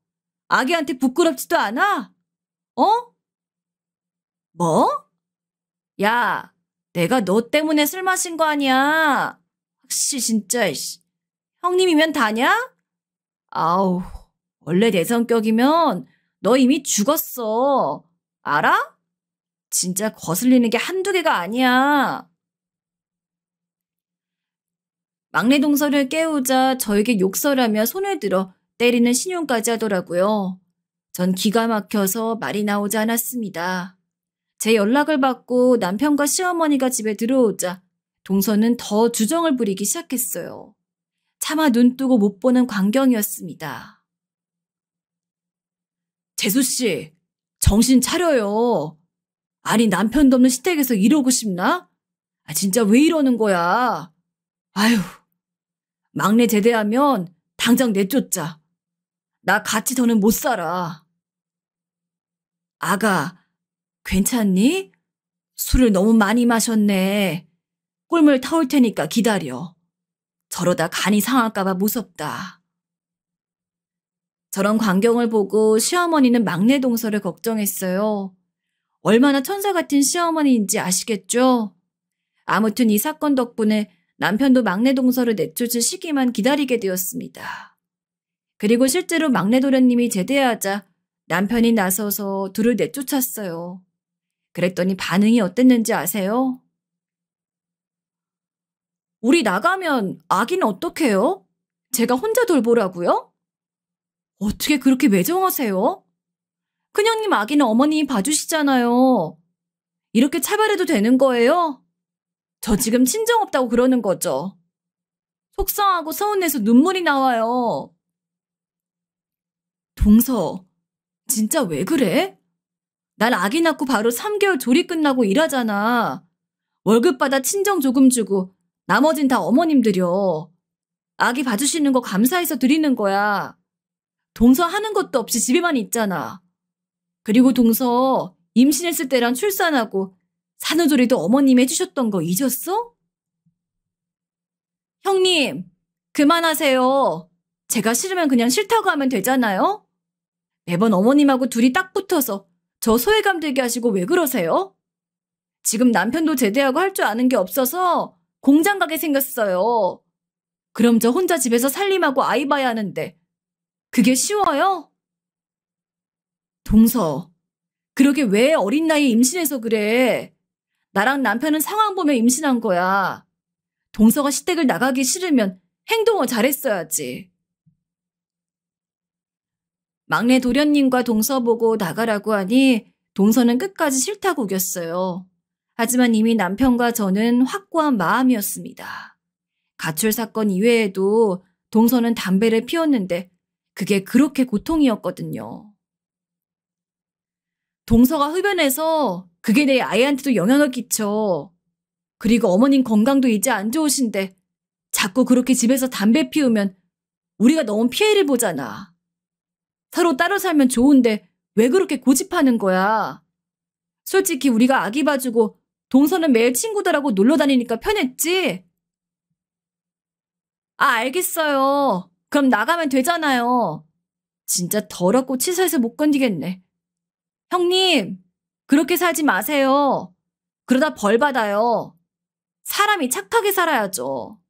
아기한테 부끄럽지도 않아? 어? 뭐? 야, 내가 너 때문에 술 마신 거 아니야. 혹시 진짜 형님이면 다냐? 아우, 원래 내 성격이면 너 이미 죽었어. 알아? 진짜 거슬리는 게 한두 개가 아니야. 막내 동서를 깨우자 저에게 욕설하며 손을 들어 때리는 신용까지 하더라고요. 전 기가 막혀서 말이 나오지 않았습니다. 제 연락을 받고 남편과 시어머니가 집에 들어오자 동서는 더 주정을 부리기 시작했어요. 차마 눈 뜨고 못 보는 광경이었습니다. 재수씨, 정신 차려요. 아니 남편도 없는 시댁에서 이러고 싶나? 진짜 왜 이러는 거야? 아휴, 막내 제대하면 당장 내쫓자. 나 같이 더는 못 살아. 아가, 괜찮니? 술을 너무 많이 마셨네. 꿀물 타올 테니까 기다려. 저러다 간이 상할까봐 무섭다. 저런 광경을 보고 시어머니는 막내 동서를 걱정했어요. 얼마나 천사 같은 시어머니인지 아시겠죠? 아무튼 이 사건 덕분에 남편도 막내 동서를 내쫓을 시기만 기다리게 되었습니다. 그리고 실제로 막내 도련님이 제대하자 남편이 나서서 둘을 내쫓았어요. 그랬더니 반응이 어땠는지 아세요? 우리 나가면 아기는 어떡해요? 제가 혼자 돌보라고요? 어떻게 그렇게 매정하세요? 큰형님 아기는 어머님이 봐주시잖아요. 이렇게 차별해도 되는 거예요? 저 지금 친정 없다고 그러는 거죠. 속상하고 서운해서 눈물이 나와요. 동서, 진짜 왜 그래? 난 아기 낳고 바로 3개월 조리 끝나고 일하잖아. 월급 받아 친정 조금 주고 나머진 다 어머님들이요. 아기 봐주시는 거 감사해서 드리는 거야. 동서 하는 것도 없이 집에만 있잖아. 그리고 동서 임신했을 때랑 출산하고 산후조리도 어머님이 해주셨던 거 잊었어? 형님, 그만하세요. 제가 싫으면 그냥 싫다고 하면 되잖아요? 매번 어머님하고 둘이 딱 붙어서 저 소외감 들게 하시고 왜 그러세요? 지금 남편도 제대하고 할 줄 아는 게 없어서 공장 가게 생겼어요. 그럼 저 혼자 집에서 살림하고 아이 봐야 하는데 그게 쉬워요? 동서, 그러게 왜 어린 나이에 임신해서 그래? 나랑 남편은 상황 보며 임신한 거야. 동서가 시댁을 나가기 싫으면 행동을 잘했어야지. 막내 도련님과 동서 보고 나가라고 하니 동서는 끝까지 싫다고 우겼어요. 하지만 이미 남편과 저는 확고한 마음이었습니다. 가출 사건 이외에도 동서는 담배를 피웠는데 그게 그렇게 고통이었거든요. 동서가 흡연해서 그게 내 아이한테도 영향을 끼쳐. 그리고 어머님 건강도 이제 안 좋으신데 자꾸 그렇게 집에서 담배 피우면 우리가 너무 피해를 보잖아. 서로 따로 살면 좋은데 왜 그렇게 고집하는 거야? 솔직히 우리가 아기 봐주고 동서는 매일 친구들하고 놀러 다니니까 편했지? 알겠어요. 그럼 나가면 되잖아요. 진짜 더럽고 치사해서 못 견디겠네. 형님, 그렇게 살지 마세요. 그러다 벌 받아요. 사람이 착하게 살아야죠.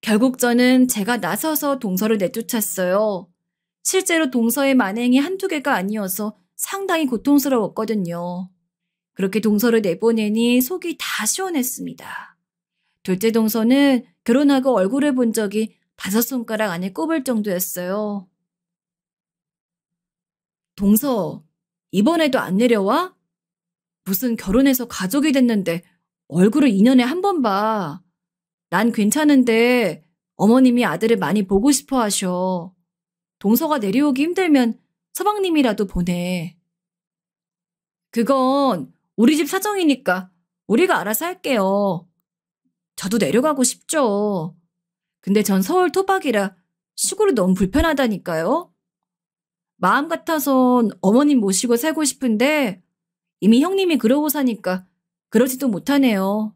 결국 저는 제가 나서서 동서를 내쫓았어요. 실제로 동서의 만행이 한두 개가 아니어서 상당히 고통스러웠거든요. 그렇게 동서를 내보내니 속이 다 시원했습니다. 둘째 동서는 결혼하고 얼굴을 본 적이 다섯 손가락 안에 꼽을 정도였어요. 동서, 이번에도 안 내려와? 무슨 결혼해서 가족이 됐는데 얼굴을 2년에 한 번 봐. 난 괜찮은데 어머님이 아들을 많이 보고 싶어 하셔. 동서가 내려오기 힘들면 서방님이라도 보내. 그건 우리 집 사정이니까 우리가 알아서 할게요. 저도 내려가고 싶죠. 근데 전 서울 토박이라 시골이 너무 불편하다니까요. 마음 같아선 어머님 모시고 살고 싶은데 이미 형님이 그러고 사니까 그러지도 못하네요.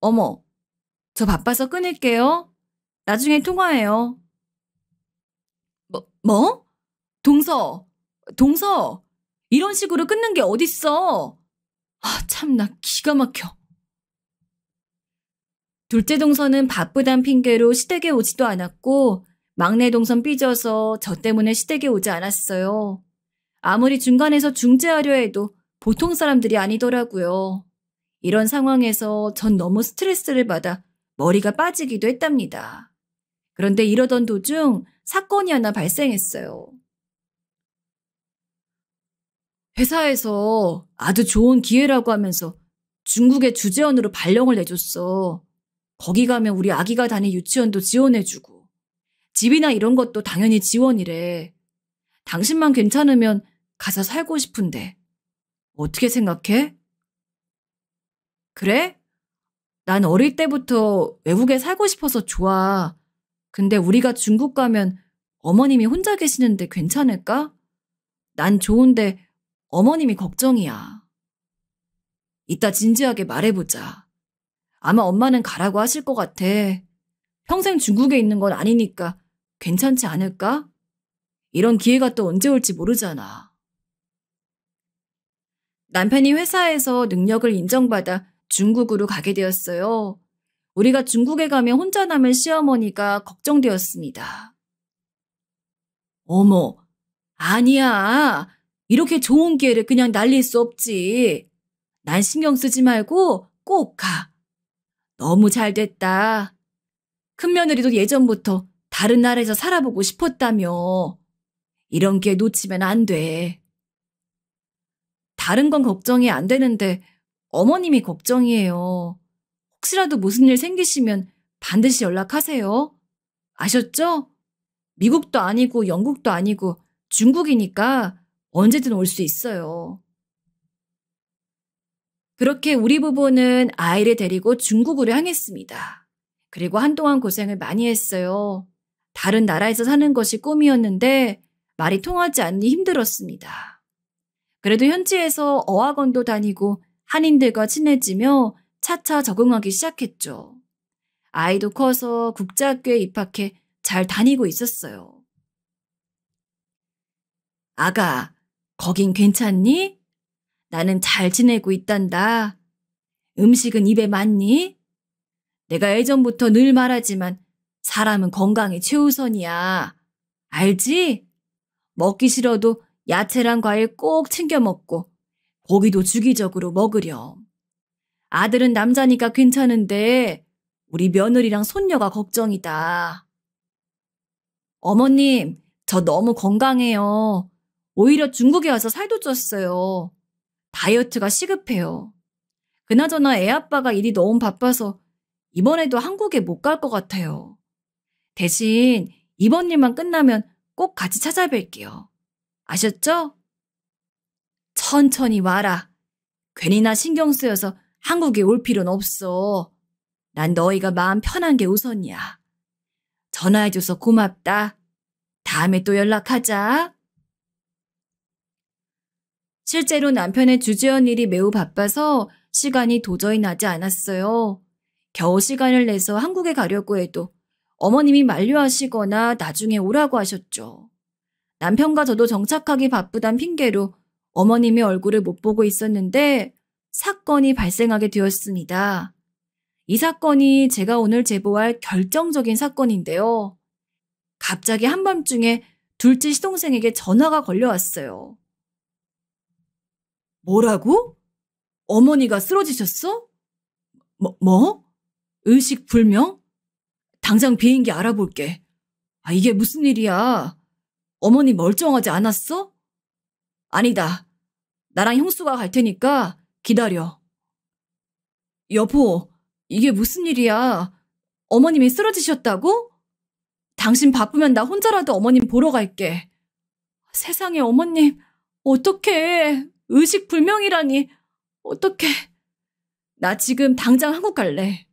어머, 저 바빠서 끊을게요. 나중에 통화해요. 뭐? 동서, 동서, 이런 식으로 끊는 게 어딨어? 아, 참나 기가 막혀. 둘째 동서는 바쁘단 핑계로 시댁에 오지도 않았고 막내 동선 삐져서 저 때문에 시댁에 오지 않았어요. 아무리 중간에서 중재하려 해도 보통 사람들이 아니더라고요. 이런 상황에서 전 너무 스트레스를 받아 머리가 빠지기도 했답니다. 그런데 이러던 도중 사건이 하나 발생했어요. 회사에서 아주 좋은 기회라고 하면서 중국의 주재원으로 발령을 내줬어. 거기 가면 우리 아기가 다닐 유치원도 지원해주고 집이나 이런 것도 당연히 지원이래. 당신만 괜찮으면 가서 살고 싶은데 어떻게 생각해? 그래? 난 어릴 때부터 외국에 살고 싶어서 좋아. 근데 우리가 중국 가면 어머님이 혼자 계시는데 괜찮을까? 난 좋은데 어머님이 걱정이야. 이따 진지하게 말해보자. 아마 엄마는 가라고 하실 것 같아. 평생 중국에 있는 건 아니니까 괜찮지 않을까? 이런 기회가 또 언제 올지 모르잖아. 남편이 회사에서 능력을 인정받아 중국으로 가게 되었어요. 우리가 중국에 가면 혼자 남은 시어머니가 걱정되었습니다. 어머, 아니야. 이렇게 좋은 기회를 그냥 날릴 수 없지. 난 신경 쓰지 말고 꼭 가. 너무 잘 됐다. 큰며느리도 예전부터 다른 나라에서 살아보고 싶었다며. 이런 기회 놓치면 안 돼. 다른 건 걱정이 안 되는데 어머님이 걱정이에요. 혹시라도 무슨 일 생기시면 반드시 연락하세요. 아셨죠? 미국도 아니고 영국도 아니고 중국이니까 언제든 올 수 있어요. 그렇게 우리 부부는 아이를 데리고 중국으로 향했습니다. 그리고 한동안 고생을 많이 했어요. 다른 나라에서 사는 것이 꿈이었는데 말이 통하지 않니 힘들었습니다. 그래도 현지에서 어학원도 다니고 한인들과 친해지며 차차 적응하기 시작했죠. 아이도 커서 국제학교에 입학해 잘 다니고 있었어요. 아가, 거긴 괜찮니? 나는 잘 지내고 있단다. 음식은 입에 맞니? 내가 예전부터 늘 말하지만 사람은 건강이 최우선이야. 알지? 먹기 싫어도 야채랑 과일 꼭 챙겨 먹고 고기도 주기적으로 먹으렴. 아들은 남자니까 괜찮은데 우리 며느리랑 손녀가 걱정이다. 어머님, 저 너무 건강해요. 오히려 중국에 와서 살도 쪘어요. 다이어트가 시급해요. 그나저나 애 아빠가 일이 너무 바빠서 이번에도 한국에 못 갈 것 같아요. 대신 이번 일만 끝나면 꼭 같이 찾아뵐게요. 아셨죠? 천천히 와라. 괜히나 신경 쓰여서 한국에 올 필요는 없어. 난 너희가 마음 편한 게 우선이야. 전화해줘서 고맙다. 다음에 또 연락하자. 실제로 남편의 주재원 일이 매우 바빠서 시간이 도저히 나지 않았어요. 겨우 시간을 내서 한국에 가려고 해도 어머님이 만류하시거나 나중에 오라고 하셨죠. 남편과 저도 정착하기 바쁘단 핑계로 어머님의 얼굴을 못 보고 있었는데 사건이 발생하게 되었습니다. 이 사건이 제가 오늘 제보할 결정적인 사건인데요. 갑자기 한밤중에 둘째 시동생에게 전화가 걸려왔어요. 뭐라고? 어머니가 쓰러지셨어? 뭐? 의식불명? 당장 비행기 알아볼게. 이게 무슨 일이야? 어머니 멀쩡하지 않았어? 아니다. 나랑 형수가 갈 테니까 기다려. 여보, 이게 무슨 일이야? 어머님이 쓰러지셨다고? 당신 바쁘면 나 혼자라도 어머님 보러 갈게. 세상에 어머님, 어떡해. 의식불명이라니. 어떡해. 나 지금 당장 한국 갈래.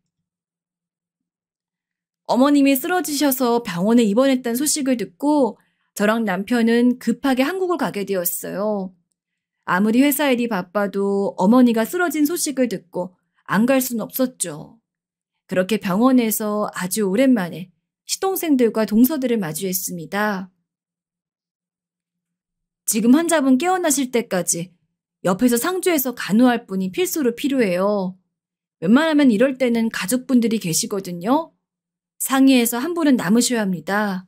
어머님이 쓰러지셔서 병원에 입원했다는 소식을 듣고 저랑 남편은 급하게 한국을 가게 되었어요. 아무리 회사 일이 바빠도 어머니가 쓰러진 소식을 듣고 안 갈 순 없었죠. 그렇게 병원에서 아주 오랜만에 시동생들과 동서들을 마주했습니다. 지금 환자분 깨어나실 때까지 옆에서 상주해서 간호할 분이 필수로 필요해요. 웬만하면 이럴 때는 가족분들이 계시거든요. 상의해서 한 분은 남으셔야 합니다.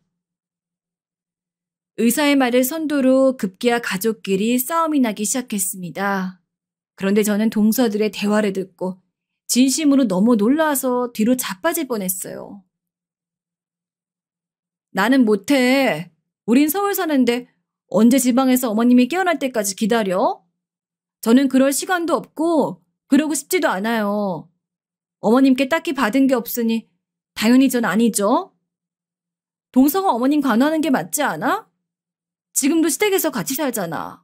의사의 말을 선두로 급기야 가족끼리 싸움이 나기 시작했습니다. 그런데 저는 동서들의 대화를 듣고 진심으로 너무 놀라서 뒤로 자빠질 뻔했어요. 나는 못해. 우린 서울 사는데 언제 지방에서 어머님이 깨어날 때까지 기다려? 저는 그럴 시간도 없고 그러고 싶지도 않아요. 어머님께 딱히 받은 게 없으니 당연히 전 아니죠. 동서가 어머님 간호하는 게 맞지 않아? 지금도 시댁에서 같이 살잖아.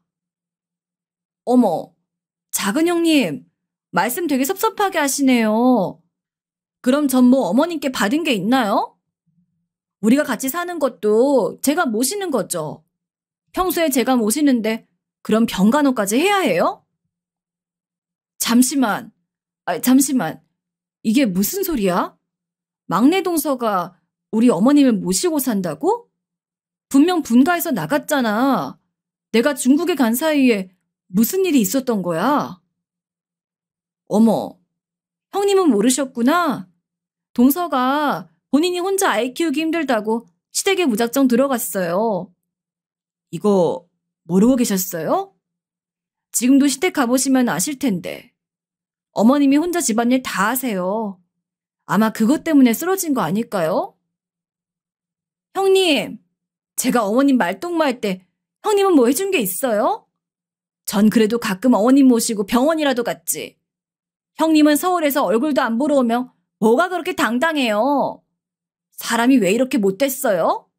어머, 작은 형님, 말씀 되게 섭섭하게 하시네요. 그럼 전 뭐 어머님께 받은 게 있나요? 우리가 같이 사는 것도 제가 모시는 거죠. 평소에 제가 모시는데 그럼 병간호까지 해야 해요? 잠시만. 이게 무슨 소리야? 막내 동서가 우리 어머님을 모시고 산다고? 분명 분가해서 나갔잖아. 내가 중국에 간 사이에 무슨 일이 있었던 거야? 어머, 형님은 모르셨구나. 동서가 본인이 혼자 아이 키우기 힘들다고 시댁에 무작정 들어갔어요. 이거 모르고 계셨어요? 지금도 시댁 가보시면 아실 텐데. 어머님이 혼자 집안일 다 하세요. 아마 그것 때문에 쓰러진 거 아닐까요? 형님, 제가 어머님 말동무할 때 형님은 뭐 해준 게 있어요? 전 그래도 가끔 어머님 모시고 병원이라도 갔지. 형님은 서울에서 얼굴도 안 보러 오면 뭐가 그렇게 당당해요? 사람이 왜 이렇게 못됐어요?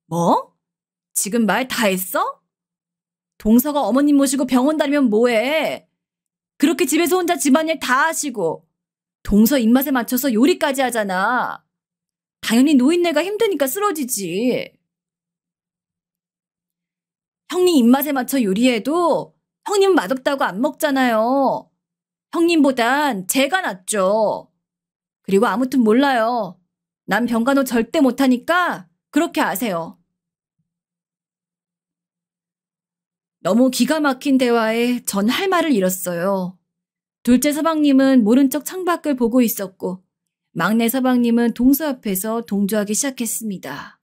뭐? 지금 말 다 했어? 동서가 어머님 모시고 병원 다니면 뭐해? 그렇게 집에서 혼자 집안일 다 하시고 동서 입맛에 맞춰서 요리까지 하잖아. 당연히 노인네가 힘드니까 쓰러지지. 형님 입맛에 맞춰 요리해도 형님은 맛없다고 안 먹잖아요. 형님보단 제가 낫죠. 그리고 아무튼 몰라요. 난 병간호 절대 못하니까 그렇게 아세요. 너무 기가 막힌 대화에 전 할 말을 잃었어요. 둘째 서방님은 모른 척 창밖을 보고 있었고 막내 서방님은 동서 앞에서 동조하기 시작했습니다.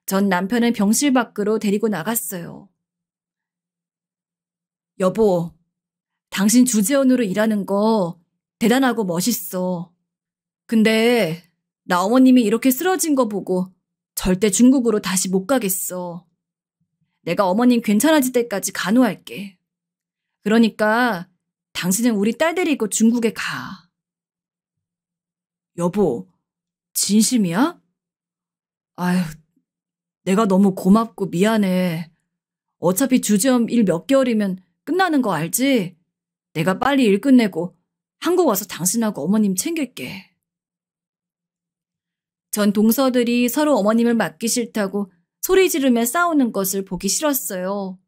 전 남편을 병실 밖으로 데리고 나갔어요. 여보, 당신 주재원으로 일하는 거 대단하고 멋있어. 근데 나 어머님이 이렇게 쓰러진 거 보고 절대 중국으로 다시 못 가겠어. 내가 어머님 괜찮아질 때까지 간호할게. 그러니까 당신은 우리 딸 데리고 중국에 가. 여보, 진심이야? 아휴, 내가 너무 고맙고 미안해. 어차피 주재원 일 몇 개월이면 끝나는 거 알지? 내가 빨리 일 끝내고 한국 와서 당신하고 어머님 챙길게. 전 동서들이 서로 어머님을 맡기 싫다고 소리 지르며 싸우는 것을 보기 싫었어요.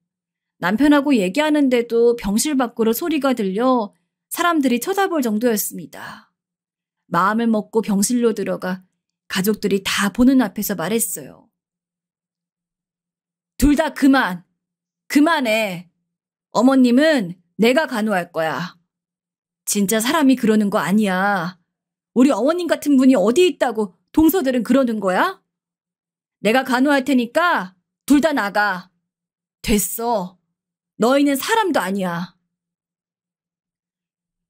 남편하고 얘기하는데도 병실 밖으로 소리가 들려 사람들이 쳐다볼 정도였습니다. 마음을 먹고 병실로 들어가 가족들이 다 보는 앞에서 말했어요. 둘 다 그만해. 어머님은 내가 간호할 거야. 진짜 사람이 그러는 거 아니야. 우리 어머님 같은 분이 어디 있다고 동서들은 그러는 거야? 내가 간호할 테니까 둘 다 나가. 됐어. 너희는 사람도 아니야.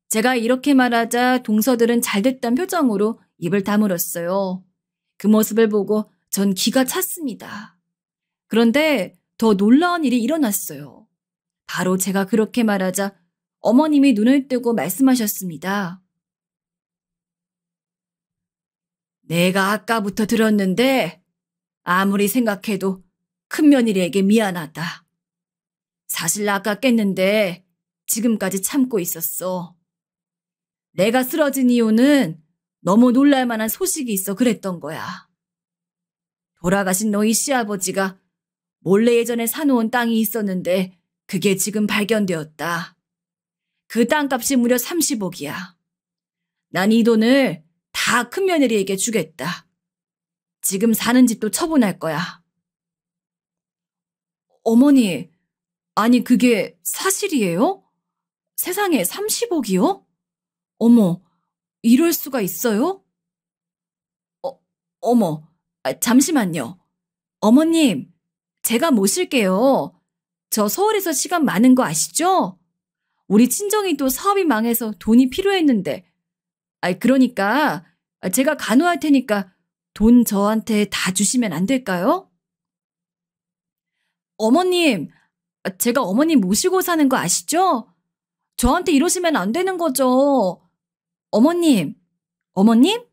제가 이렇게 말하자 동서들은 잘됐단 표정으로 입을 다물었어요. 그 모습을 보고 전 기가 찼습니다. 그런데 더 놀라운 일이 일어났어요. 바로 제가 그렇게 말하자 어머님이 눈을 뜨고 말씀하셨습니다. 내가 아까부터 들었는데 아무리 생각해도 큰며느리에게 미안하다. 사실 아까 깼는데 지금까지 참고 있었어. 내가 쓰러진 이유는 너무 놀랄 만한 소식이 있어 그랬던 거야. 돌아가신 너희 시아버지가 몰래 예전에 사놓은 땅이 있었는데 그게 지금 발견되었다. 그 땅값이 무려 30억이야. 난 이 돈을 다 큰며느리에게 주겠다. 지금 사는 집도 처분할 거야. 어머니, 아니 그게 사실이에요? 세상에 30억이요? 어머, 이럴 수가 있어요? 어머, 잠시만요. 어머님, 제가 모실게요. 저 서울에서 시간 많은 거 아시죠? 우리 친정이 또 사업이 망해서 돈이 필요했는데. 그러니까 제가 간호할 테니까 돈 저한테 다 주시면 안 될까요? 어머님, 제가 어머님 모시고 사는 거 아시죠? 저한테 이러시면 안 되는 거죠. 어머님, 어머님?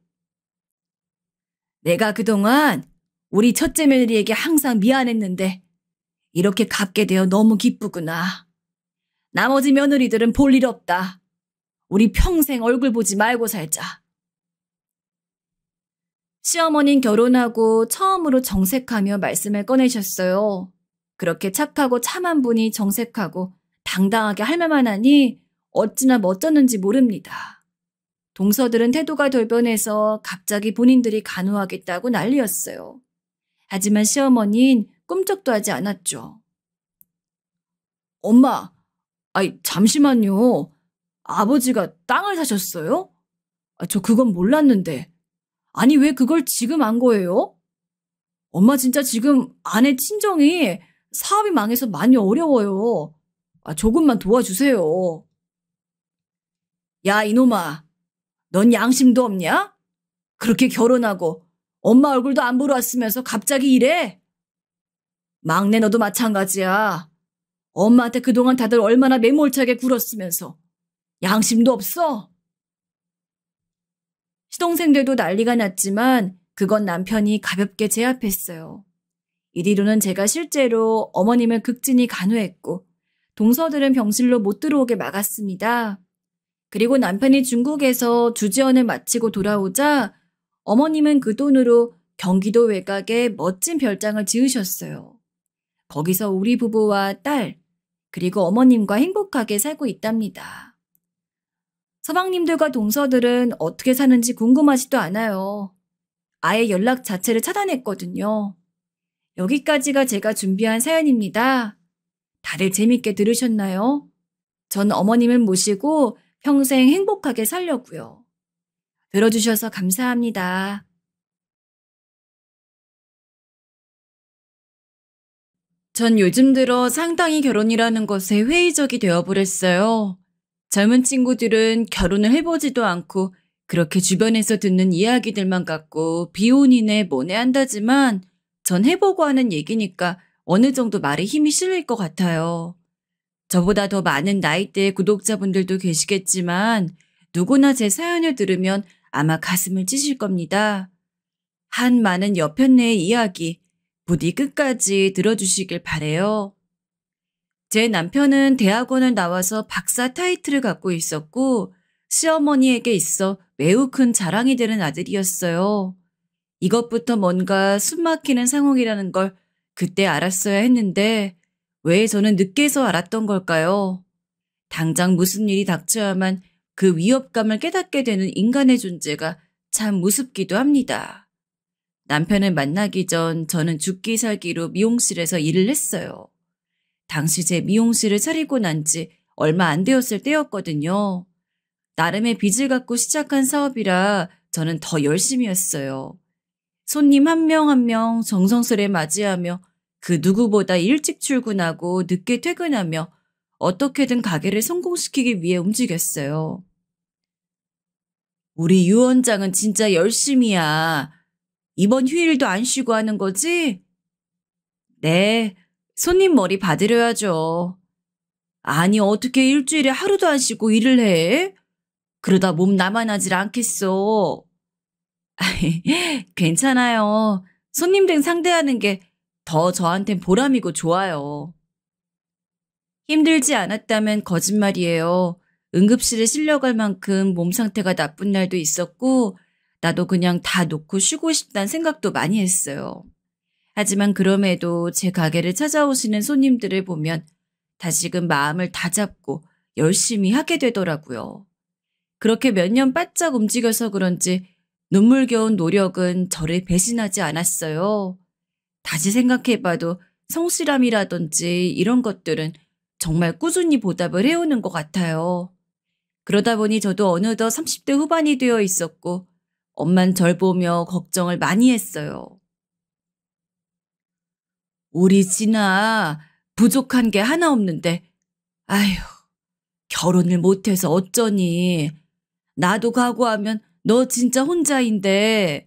내가 그동안 우리 첫째 며느리에게 항상 미안했는데 이렇게 갚게 되어 너무 기쁘구나. 나머지 며느리들은 볼 일 없다. 우리 평생 얼굴 보지 말고 살자. 시어머니는 결혼하고 처음으로 정색하며 말씀을 꺼내셨어요. 그렇게 착하고 참한 분이 정색하고 당당하게 할 말만 하니 어찌나 멋졌는지 모릅니다. 동서들은 태도가 돌변해서 갑자기 본인들이 간호하겠다고 난리였어요. 하지만 시어머니는 꿈쩍도 하지 않았죠. 엄마, 잠시만요. 아버지가 땅을 사셨어요? 저 그건 몰랐는데. 아니 왜 그걸 지금 안 거예요? 엄마 진짜 지금 아내 친정이 사업이 망해서 많이 어려워요. 조금만 도와주세요. 야 이놈아, 넌 양심도 없냐? 그렇게 결혼하고 엄마 얼굴도 안 보러 왔으면서 갑자기 이래? 막내 너도 마찬가지야. 엄마한테 그동안 다들 얼마나 매몰차게 굴었으면서 양심도 없어? 시동생들도 난리가 났지만 그건 남편이 가볍게 제압했어요. 이리로는 제가 실제로 어머님을 극진히 간호했고 동서들은 병실로 못 들어오게 막았습니다. 그리고 남편이 중국에서 주재원을 마치고 돌아오자 어머님은 그 돈으로 경기도 외곽에 멋진 별장을 지으셨어요. 거기서 우리 부부와 딸, 그리고 어머님과 행복하게 살고 있답니다. 서방님들과 동서들은 어떻게 사는지 궁금하지도 않아요. 아예 연락 자체를 차단했거든요. 여기까지가 제가 준비한 사연입니다. 다들 재밌게 들으셨나요? 전 어머님을 모시고 평생 행복하게 살려고요. 들어주셔서 감사합니다. 전 요즘 들어 상당히 결혼이라는 것에 회의적이 되어버렸어요. 젊은 친구들은 결혼을 해보지도 않고 그렇게 주변에서 듣는 이야기들만 갖고 비혼이네 뭐네 한다지만 전 해보고 하는 얘기니까 어느 정도 말에 힘이 실릴 것 같아요. 저보다 더 많은 나이대의 구독자분들도 계시겠지만 누구나 제 사연을 들으면 아마 가슴을 찢을 겁니다. 한 많은 여편네의 이야기 부디 끝까지 들어주시길 바래요. 제 남편은 대학원을 나와서 박사 타이틀을 갖고 있었고 시어머니에게 있어 매우 큰 자랑이 되는 아들이었어요. 이것부터 뭔가 숨막히는 상황이라는 걸 그때 알았어야 했는데 왜 저는 늦게서 알았던 걸까요? 당장 무슨 일이 닥쳐야만 그 위협감을 깨닫게 되는 인간의 존재가 참 무섭기도 합니다. 남편을 만나기 전 저는 죽기 살기로 미용실에서 일을 했어요. 당시 제 미용실을 차리고 난 지 얼마 안 되었을 때였거든요. 나름의 빚을 갖고 시작한 사업이라 저는 더 열심히 했어요. 손님 한 명 한 명 정성스레 맞이하며 그 누구보다 일찍 출근하고 늦게 퇴근하며 어떻게든 가게를 성공시키기 위해 움직였어요. 우리 유 원장은 진짜 열심이야. 이번 휴일도 안 쉬고 하는 거지? 네, 손님 머리 봐드려야죠. 아니, 어떻게 일주일에 하루도 안 쉬고 일을 해? 그러다 몸 나만하질 않겠어. 괜찮아요. 손님들 상대하는 게 더 저한텐 보람이고 좋아요. 힘들지 않았다면 거짓말이에요. 응급실에 실려갈 만큼 몸 상태가 나쁜 날도 있었고, 나도 그냥 다 놓고 쉬고 싶다는 생각도 많이 했어요. 하지만 그럼에도 제 가게를 찾아오시는 손님들을 보면 다시금 마음을 다잡고 열심히 하게 되더라고요. 그렇게 몇 년 바짝 움직여서 그런지 눈물겨운 노력은 저를 배신하지 않았어요. 다시 생각해봐도 성실함이라든지 이런 것들은 정말 꾸준히 보답을 해오는 것 같아요. 그러다 보니 저도 어느덧 30대 후반이 되어 있었고 엄만 절 보며 걱정을 많이 했어요. 우리 진아 부족한 게 하나 없는데 아휴 결혼을 못해서 어쩌니. 나도 각오하면 너 진짜 혼자인데.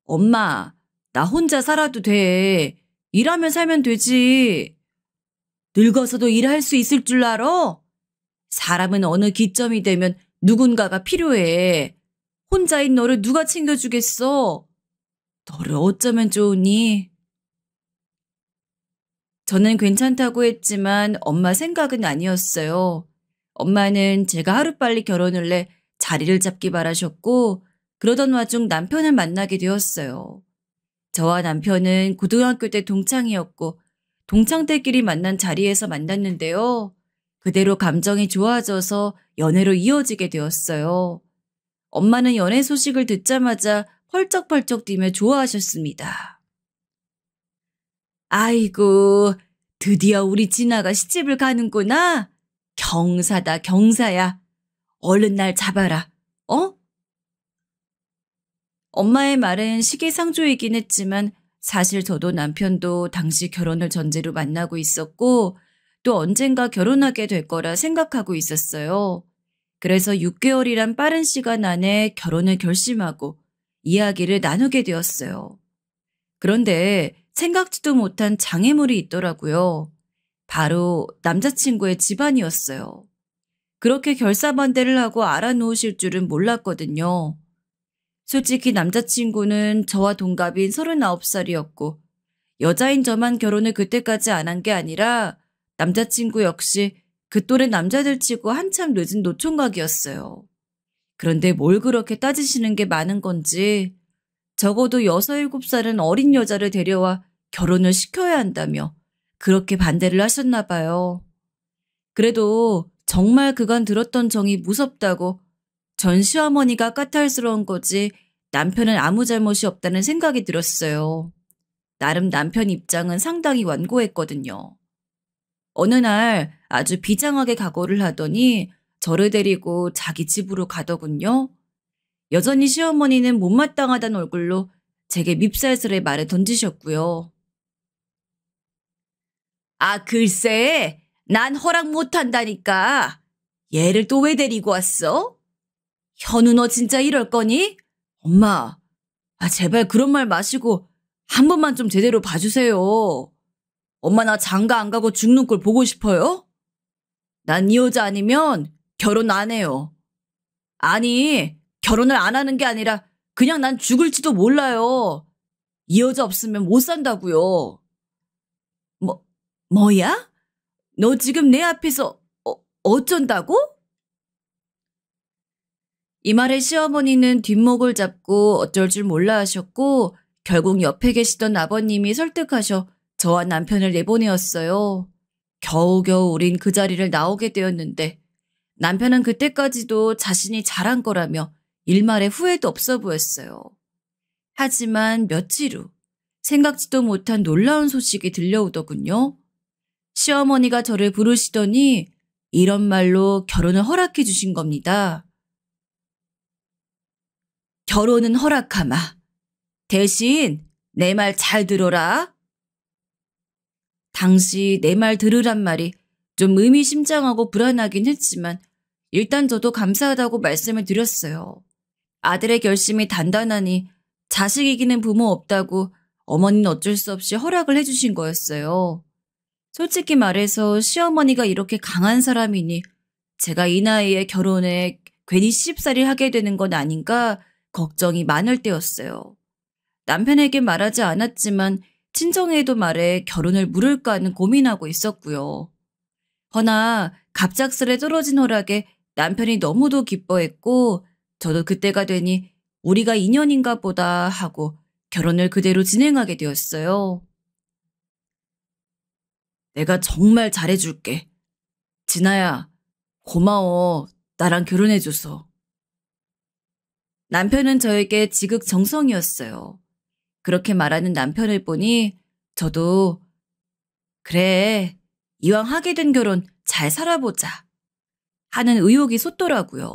엄마 나 혼자 살아도 돼. 일하면 살면 되지. 늙어서도 일할 수 있을 줄 알아? 사람은 어느 기점이 되면 누군가가 필요해. 혼자인 너를 누가 챙겨주겠어? 너를 어쩌면 좋으니? 저는 괜찮다고 했지만 엄마 생각은 아니었어요. 엄마는 제가 하루빨리 결혼을 해 자리를 잡기 바라셨고 그러던 와중 남편을 만나게 되었어요. 저와 남편은 고등학교 때 동창이었고 동창들끼리 만난 자리에서 만났는데요. 그대로 감정이 좋아져서 연애로 이어지게 되었어요. 엄마는 연애 소식을 듣자마자 펄쩍펄쩍 뛰며 좋아하셨습니다. 아이고, 드디어 우리 진아가 시집을 가는구나. 경사다, 경사야. 얼른 날 잡아라. 어? 엄마의 말은 시기상조이긴 했지만 사실 저도 남편도 당시 결혼을 전제로 만나고 있었고 또 언젠가 결혼하게 될 거라 생각하고 있었어요. 그래서 6개월이란 빠른 시간 안에 결혼을 결심하고 이야기를 나누게 되었어요. 그런데 생각지도 못한 장애물이 있더라고요. 바로 남자친구의 집안이었어요. 그렇게 결사반대를 하고 알아놓으실 줄은 몰랐거든요. 솔직히 남자친구는 저와 동갑인 39살이었고 여자인 저만 결혼을 그때까지 안 한 게 아니라 남자친구 역시 그 또래 남자들 치고 한참 늦은 노총각이었어요. 그런데 뭘 그렇게 따지시는 게 많은 건지 적어도 6, 7살은 어린 여자를 데려와 결혼을 시켜야 한다며 그렇게 반대를 하셨나 봐요. 그래도 정말 그간 들었던 정이 무섭다고 전 시어머니가 까탈스러운 거지 남편은 아무 잘못이 없다는 생각이 들었어요. 나름 남편 입장은 상당히 완고했거든요. 어느 날 아주 비장하게 각오를 하더니 저를 데리고 자기 집으로 가더군요. 여전히 시어머니는 못마땅하다는 얼굴로 제게 밉살스레 말을 던지셨고요. 아, 글쎄, 난 허락 못한다니까. 얘를 또 왜 데리고 왔어? 현우 너 진짜 이럴 거니? 엄마, 제발 그런 말 마시고 한 번만 좀 제대로 봐주세요. 엄마 나 장가 안 가고 죽는 꼴 보고 싶어요? 난 이 여자 아니면 결혼 안 해요. 아니, 결혼을 안 하는 게 아니라 그냥 난 죽을지도 몰라요. 이 여자 없으면 못 산다고요. 뭐야? 너 지금 내 앞에서 어쩐다고? 이 말에 시어머니는 뒷목을 잡고 어쩔 줄 몰라 하셨고 결국 옆에 계시던 아버님이 설득하셔 저와 남편을 내보내었어요. 겨우겨우 우린 그 자리를 나오게 되었는데 남편은 그때까지도 자신이 잘한 거라며 일말의 후회도 없어 보였어요. 하지만 며칠 후 생각지도 못한 놀라운 소식이 들려오더군요. 시어머니가 저를 부르시더니 이런 말로 결혼을 허락해 주신 겁니다. 결혼은 허락하마. 대신 내 말 잘 들어라. 당시 내 말 들으란 말이 좀 의미심장하고 불안하긴 했지만 일단 저도 감사하다고 말씀을 드렸어요. 아들의 결심이 단단하니 자식 이기는 부모 없다고 어머니는 어쩔 수 없이 허락을 해주신 거였어요. 솔직히 말해서 시어머니가 이렇게 강한 사람이니 제가 이 나이에 결혼에 괜히 시집살이를 하게 되는 건 아닌가 걱정이 많을 때였어요. 남편에게 말하지 않았지만 친정에도 말해 결혼을 물을까 하는 고민하고 있었고요. 허나 갑작스레 떨어진 허락에 남편이 너무도 기뻐했고 저도 그때가 되니 우리가 인연인가 보다 하고 결혼을 그대로 진행하게 되었어요. 내가 정말 잘해줄게. 진아야, 고마워. 나랑 결혼해줘서. 남편은 저에게 지극정성이었어요. 그렇게 말하는 남편을 보니 저도 그래, 이왕 하게 된 결혼 잘 살아보자 하는 의욕이 솟더라고요.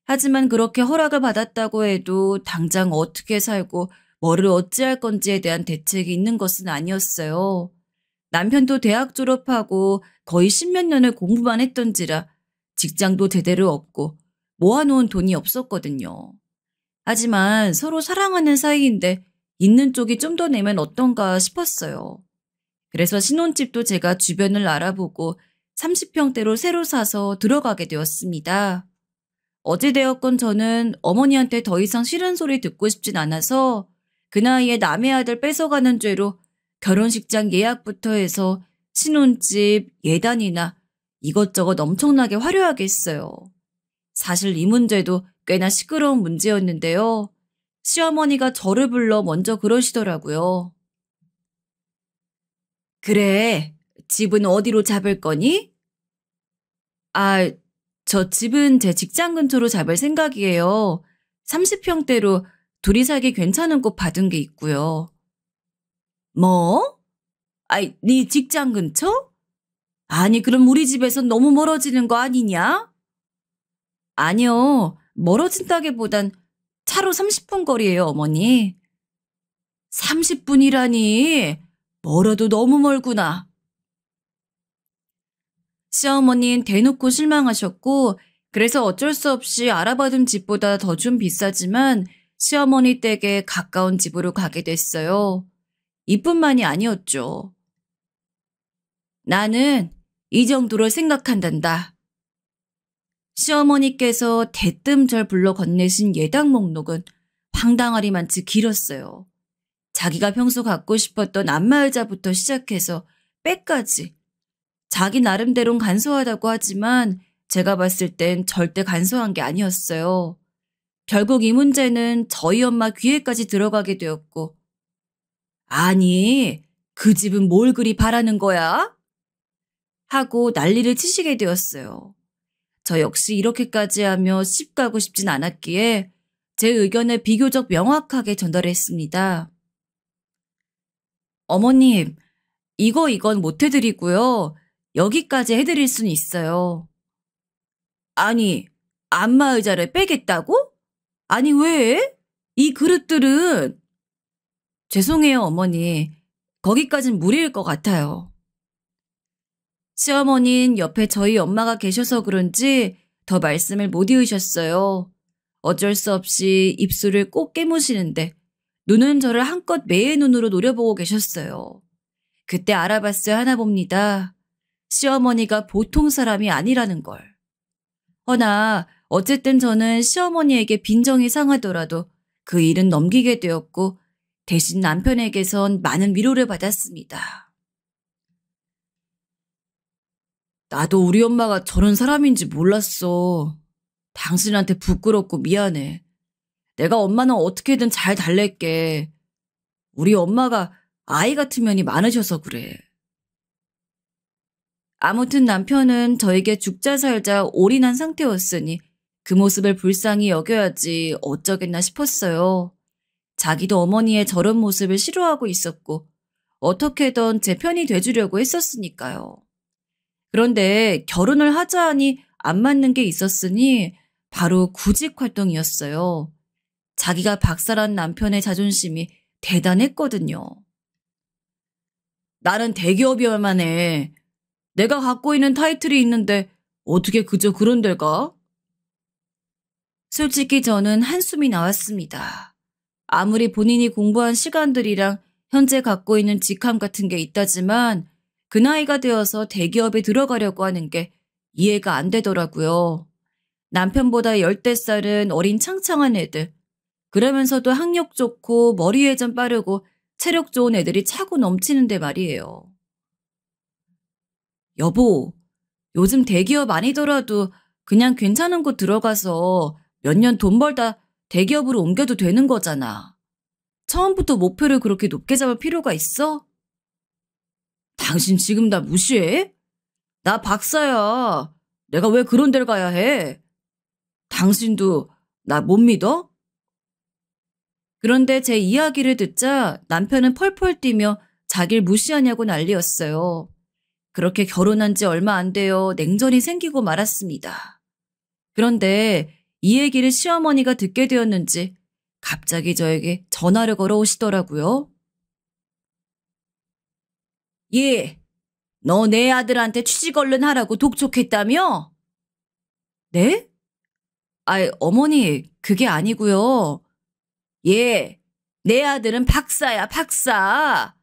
하지만 그렇게 허락을 받았다고 해도 당장 어떻게 살고 뭐를 어찌할 건지에 대한 대책이 있는 것은 아니었어요. 남편도 대학 졸업하고 거의 십몇 년을 공부만 했던지라 직장도 제대로 없고 모아놓은 돈이 없었거든요. 하지만 서로 사랑하는 사이인데 있는 쪽이 좀 더 내면 어떤가 싶었어요. 그래서 신혼집도 제가 주변을 알아보고 30평대로 새로 사서 들어가게 되었습니다. 어찌되었건 저는 어머니한테 더 이상 싫은 소리 듣고 싶진 않아서 그 나이에 남의 아들 뺏어가는 죄로 결혼식장 예약부터 해서 신혼집, 예단이나 이것저것 엄청나게 화려하게 했어요. 사실 이 문제도 꽤나 시끄러운 문제였는데요. 시어머니가 저를 불러 먼저 그러시더라고요. 그래, 집은 어디로 잡을 거니? 아, 저 집은 제 직장 근처로 잡을 생각이에요. 30평대로 둘이 살기 괜찮은 곳 받은 게 있고요. 뭐? 아이, 네 직장 근처? 아니, 그럼 우리 집에선 너무 멀어지는 거 아니냐? 아니요, 멀어진다기보단 차로 30분 거리예요, 어머니. 30분이라니, 멀어도 너무 멀구나. 시어머니는 대놓고 실망하셨고 그래서 어쩔 수 없이 알아받은 집보다 더 좀 비싸지만 시어머니 댁에 가까운 집으로 가게 됐어요. 이뿐만이 아니었죠. 나는 이 정도로 생각한단다. 시어머니께서 대뜸 절 불러 건네신 예당 목록은 황당하리만치 길었어요. 자기가 평소 갖고 싶었던 안마의자부터 시작해서 빼까지 자기 나름대로는 간소하다고 하지만 제가 봤을 땐 절대 간소한 게 아니었어요. 결국 이 문제는 저희 엄마 귀에까지 들어가게 되었고 아니, 그 집은 뭘 그리 바라는 거야? 하고 난리를 치시게 되었어요. 저 역시 이렇게까지 하며 집 가고 싶진 않았기에 제 의견을 비교적 명확하게 전달했습니다. 어머님, 이건 못 해드리고요. 여기까지 해드릴 수는 있어요. 아니, 안마의자를 빼겠다고? 아니, 왜? 이 그릇들은. 죄송해요, 어머니. 거기까진 무리일 것 같아요. 시어머니는 옆에 저희 엄마가 계셔서 그런지 더 말씀을 못 이으셨어요. 어쩔 수 없이 입술을 꼭 깨무시는데 눈은 저를 한껏 매의 눈으로 노려보고 계셨어요. 그때 알아봤어야 하나 봅니다. 시어머니가 보통 사람이 아니라는 걸. 허나 어쨌든 저는 시어머니에게 빈정이 상하더라도 그 일은 넘기게 되었고 대신 남편에게선 많은 위로를 받았습니다. 나도 우리 엄마가 저런 사람인지 몰랐어. 당신한테 부끄럽고 미안해. 내가 엄마는 어떻게든 잘 달랠게. 우리 엄마가 아이 같은 면이 많으셔서 그래. 아무튼 남편은 저에게 죽자 살자 올인한 상태였으니 그 모습을 불쌍히 여겨야지 어쩌겠나 싶었어요. 자기도 어머니의 저런 모습을 싫어하고 있었고 어떻게든 제 편이 돼주려고 했었으니까요. 그런데 결혼을 하자 하니 안 맞는 게 있었으니 바로 구직 활동이었어요. 자기가 박살난 남편의 자존심이 대단했거든요. 나는 대기업이어야만 해. 내가 갖고 있는 타이틀이 있는데 어떻게 그저 그런 데가? 솔직히 저는 한숨이 나왔습니다. 아무리 본인이 공부한 시간들이랑 현재 갖고 있는 직함 같은 게 있다지만 그 나이가 되어서 대기업에 들어가려고 하는 게 이해가 안 되더라고요. 남편보다 10대 살은 어린 창창한 애들. 그러면서도 학력 좋고 머리 회전 빠르고 체력 좋은 애들이 차고 넘치는데 말이에요. 여보, 요즘 대기업 아니더라도 그냥 괜찮은 곳 들어가서 몇 년 돈 벌다 대기업으로 옮겨도 되는 거잖아. 처음부터 목표를 그렇게 높게 잡을 필요가 있어? 당신 지금 나 무시해? 나 박사야. 내가 왜 그런 데를 가야 해? 당신도 나 못 믿어? 그런데 제 이야기를 듣자 남편은 펄펄 뛰며 자기를 무시하냐고 난리였어요. 그렇게 결혼한 지 얼마 안 되어 냉전이 생기고 말았습니다. 그런데 이 얘기를 시어머니가 듣게 되었는지 갑자기 저에게 전화를 걸어오시더라고요. 예, 너 내 아들한테 취직 얼른 하라고 독촉했다며? 네? 아이, 어머니, 그게 아니고요. 예, 내 아들은 박사야, 박사.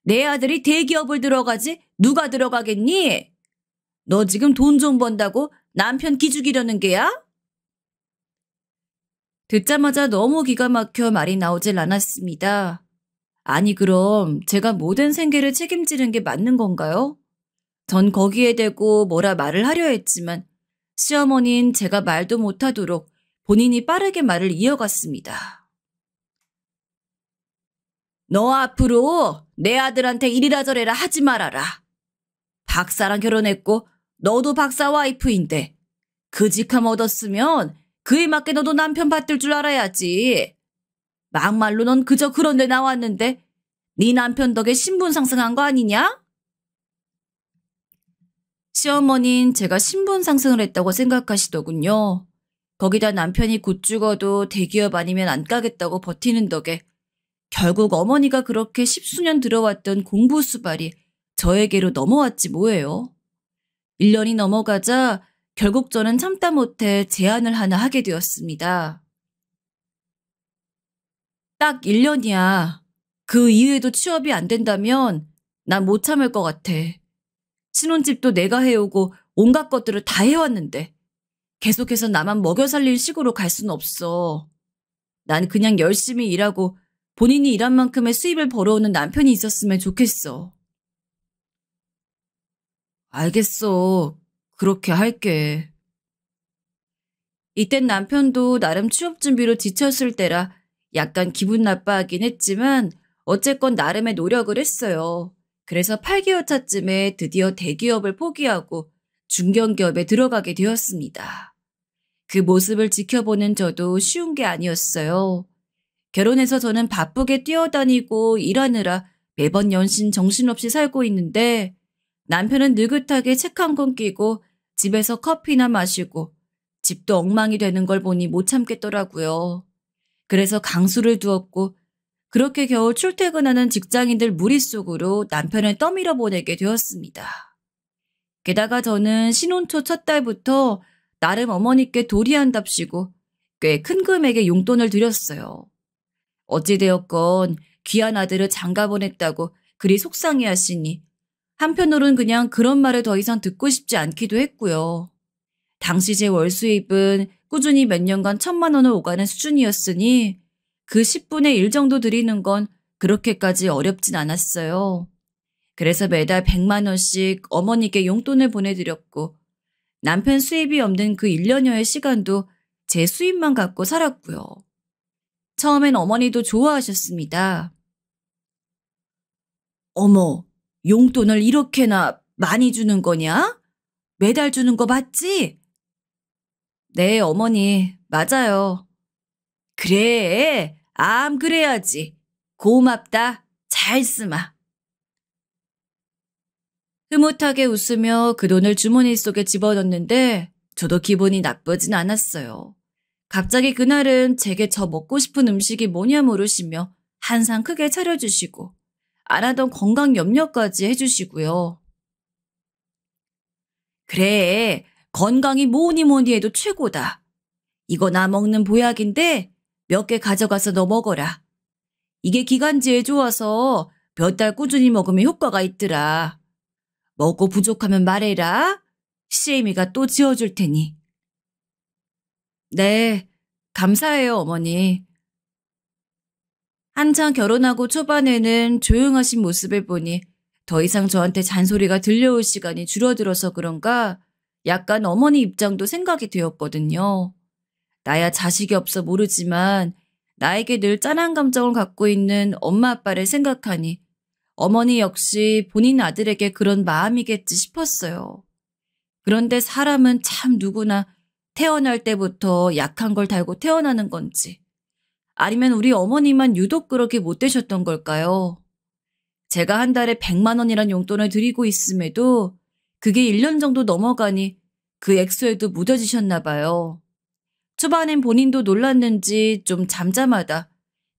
내 아들이 대기업을 들어가지 누가 들어가겠니? 너 지금 돈 좀 번다고 남편 기죽이려는 게야? 듣자마자 너무 기가 막혀 말이 나오질 않았습니다. 아니 그럼 제가 모든 생계를 책임지는 게 맞는 건가요? 전 거기에 대고 뭐라 말을 하려 했지만 시어머니는 제가 말도 못하도록 본인이 빠르게 말을 이어갔습니다. 너 앞으로 내 아들한테 이리라 저래라 하지 말아라. 박사랑 결혼했고 너도 박사 와이프인데 그 직함 얻었으면 그에 맞게 너도 남편 받들 줄 알아야지. 막말로 넌 그저 그런 데 나왔는데 네 남편 덕에 신분 상승한 거 아니냐? 시어머니는 제가 신분 상승을 했다고 생각하시더군요. 거기다 남편이 곧 죽어도 대기업 아니면 안 가겠다고 버티는 덕에 결국 어머니가 그렇게 십수년 들어왔던 공부 수발이 저에게로 넘어왔지 뭐예요. 1년이 넘어가자 결국 저는 참다 못해 제안을 하나 하게 되었습니다. 딱 1년이야. 그 이후에도 취업이 안 된다면 난 못 참을 것 같아. 신혼집도 내가 해오고 온갖 것들을 다 해왔는데 계속해서 나만 먹여 살릴 식으로 갈 순 없어. 난 그냥 열심히 일하고 본인이 일한 만큼의 수입을 벌어오는 남편이 있었으면 좋겠어. 알겠어. 그렇게 할게. 이땐 남편도 나름 취업 준비로 지쳤을 때라 약간 기분 나빠하긴 했지만 어쨌건 나름의 노력을 했어요. 그래서 8개월 차쯤에 드디어 대기업을 포기하고 중견기업에 들어가게 되었습니다. 그 모습을 지켜보는 저도 쉬운 게 아니었어요. 결혼해서 저는 바쁘게 뛰어다니고 일하느라 매번 연신 정신없이 살고 있는데 남편은 느긋하게 책 한 권 끼고 집에서 커피나 마시고 집도 엉망이 되는 걸 보니 못 참겠더라고요. 그래서 강수를 두었고 그렇게 겨우 출퇴근하는 직장인들 무리 속으로 남편을 떠밀어 보내게 되었습니다. 게다가 저는 신혼 초 첫 달부터 나름 어머니께 도리한답시고 꽤 큰 금액의 용돈을 드렸어요. 어찌되었건 귀한 아들을 장가 보냈다고 그리 속상해하시니 한편으론 그냥 그런 말을 더 이상 듣고 싶지 않기도 했고요. 당시 제 월 수입은 꾸준히 몇 년간 1,000만 원을 오가는 수준이었으니 그 10분의 1 정도 드리는 건 그렇게까지 어렵진 않았어요. 그래서 매달 100만 원씩 어머니께 용돈을 보내드렸고 남편 수입이 없는 그 1년여의 시간도 제 수입만 갖고 살았고요. 처음엔 어머니도 좋아하셨습니다. 어머, 용돈을 이렇게나 많이 주는 거냐? 매달 주는 거 맞지? 네, 어머니, 맞아요. 그래, 그래야지. 고맙다, 잘 쓰마. 흐뭇하게 웃으며 그 돈을 주머니 속에 집어넣는데 저도 기분이 나쁘진 않았어요. 갑자기 그날은 제게 저 먹고 싶은 음식이 뭐냐 물으시며 한상 크게 차려주시고 안 하던 건강 염려까지 해주시고요. 그래, 건강이 뭐니 뭐니 해도 최고다. 이거 나 먹는 보약인데 몇 개 가져가서 너 먹어라. 이게 기관지에 좋아서 몇 달 꾸준히 먹으면 효과가 있더라. 먹고 부족하면 말해라. 시애미가 또 지어줄 테니. 네, 감사해요, 어머니. 한창 결혼하고 초반에는 조용하신 모습을 보니 더 이상 저한테 잔소리가 들려올 시간이 줄어들어서 그런가 약간 어머니 입장도 생각이 되었거든요. 나야 자식이 없어 모르지만 나에게 늘 짠한 감정을 갖고 있는 엄마 아빠를 생각하니 어머니 역시 본인 아들에게 그런 마음이겠지 싶었어요. 그런데 사람은 참 누구나 태어날 때부터 약한 걸 달고 태어나는 건지 아니면 우리 어머니만 유독 그렇게 못 되셨던 걸까요? 제가 한 달에 100만 원이란 용돈을 드리고 있음에도 그게 1년 정도 넘어가니 그 액수에도 무뎌지셨나 봐요. 초반엔 본인도 놀랐는지 좀 잠잠하다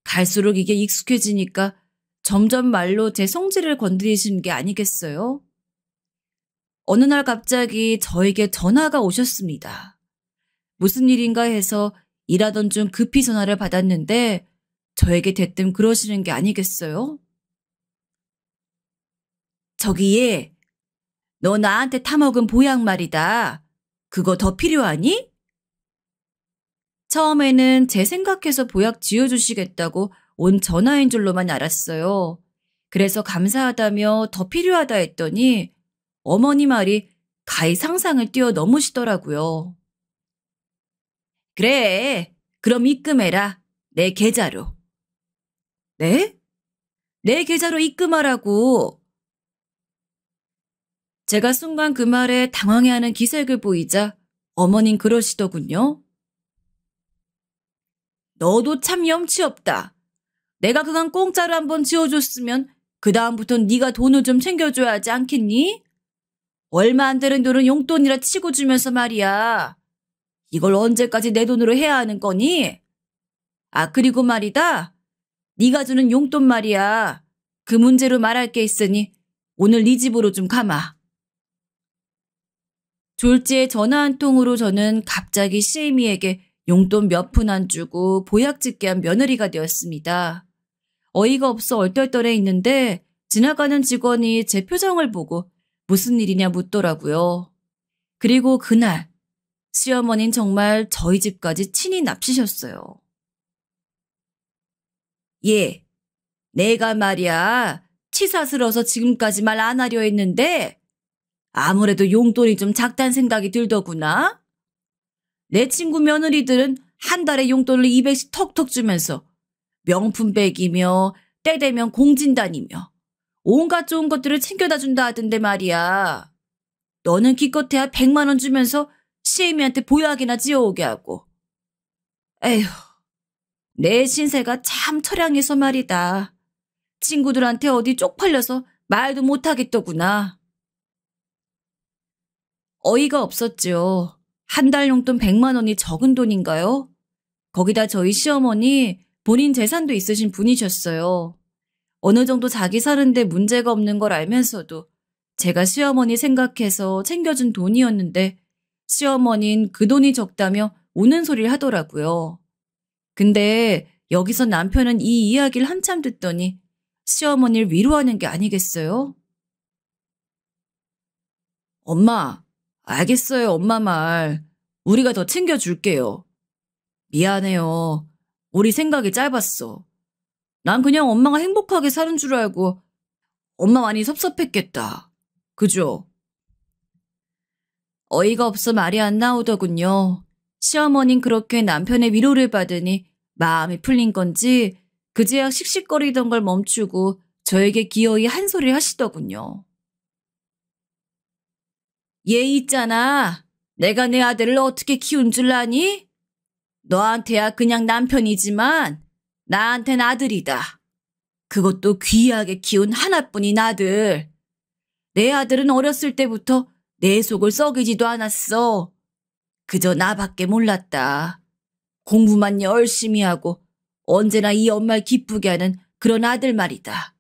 갈수록 이게 익숙해지니까 점점 말로 제 성질을 건드리시는 게 아니겠어요? 어느 날 갑자기 저에게 전화가 오셨습니다. 무슨 일인가 해서 일하던 중 급히 전화를 받았는데 저에게 대뜸 그러시는 게 아니겠어요? 저기 얘, 너 나한테 타먹은 보약 말이다. 그거 더 필요하니? 처음에는 제 생각해서 보약 지어주시겠다고 온 전화인 줄로만 알았어요. 그래서 감사하다며 더 필요하다 했더니 어머니 말이 가히 상상을 뛰어넘으시더라고요. 그래, 그럼 입금해라. 내 계좌로. 네? 내 계좌로 입금하라고. 제가 순간 그 말에 당황해하는 기색을 보이자 어머닌 그러시더군요. 너도 참 염치 없다. 내가 그간 공짜로 한번 지어줬으면 그 다음부턴 네가 돈을 좀 챙겨줘야 하지 않겠니? 얼마 안 되는 돈은 용돈이라 치고 주면서 말이야. 이걸 언제까지 내 돈으로 해야 하는 거니? 아, 그리고 말이다. 네가 주는 용돈 말이야. 그 문제로 말할 게 있으니 오늘 네 집으로 좀 가마. 졸지에 전화 한 통으로 저는 갑자기 시애미에게 용돈 몇 푼 안 주고 보약 짓게 한 며느리가 되었습니다. 어이가 없어 얼떨떨해 있는데 지나가는 직원이 제 표정을 보고 무슨 일이냐 묻더라고요. 그리고 그날 시어머니는 정말 저희 집까지 친히 납치셨어요. 예, 내가 말이야 치사스러워서 지금까지 말 안 하려 했는데 아무래도 용돈이 좀 작단 생각이 들더구나. 내 친구 며느리들은 한 달에 용돈을 200씩 턱턱 주면서 명품백이며 때 되면 공진단이며 온갖 좋은 것들을 챙겨다 준다 하던데 말이야. 너는 기껏해야 100만 원 주면서 시애미한테 보약이나 지어오게 하고. 에휴, 내 신세가 참 처량해서 말이다. 친구들한테 어디 쪽팔려서 말도 못하겠더구나. 어이가 없었죠. 한 달 용돈 100만 원이 적은 돈인가요? 거기다 저희 시어머니 본인 재산도 있으신 분이셨어요. 어느 정도 자기 사는데 문제가 없는 걸 알면서도 제가 시어머니 생각해서 챙겨준 돈이었는데 시어머니는 그 돈이 적다며 우는 소리를 하더라고요. 근데 여기서 남편은 이 이야기를 한참 듣더니 시어머니를 위로하는 게 아니겠어요? 엄마, 알겠어요, 엄마 말. 우리가 더 챙겨줄게요. 미안해요. 우리 생각이 짧았어. 난 그냥 엄마가 행복하게 사는 줄 알고 엄마 많이 섭섭했겠다. 그죠? 어이가 없어 말이 안 나오더군요. 시어머니는 그렇게 남편의 위로를 받으니 마음이 풀린 건지 그제야 씩씩거리던 걸 멈추고 저에게 기어이 한 소리를 하시더군요. 얘 있잖아. 내가 내 아들을 어떻게 키운 줄 아니? 너한테야 그냥 남편이지만 나한텐 아들이다. 그것도 귀하게 키운 하나뿐인 아들. 내 아들은 어렸을 때부터 내 속을 썩이지도 않았어. 그저 나밖에 몰랐다. 공부만 열심히 하고 언제나 이 엄마를 기쁘게 하는 그런 아들 말이다.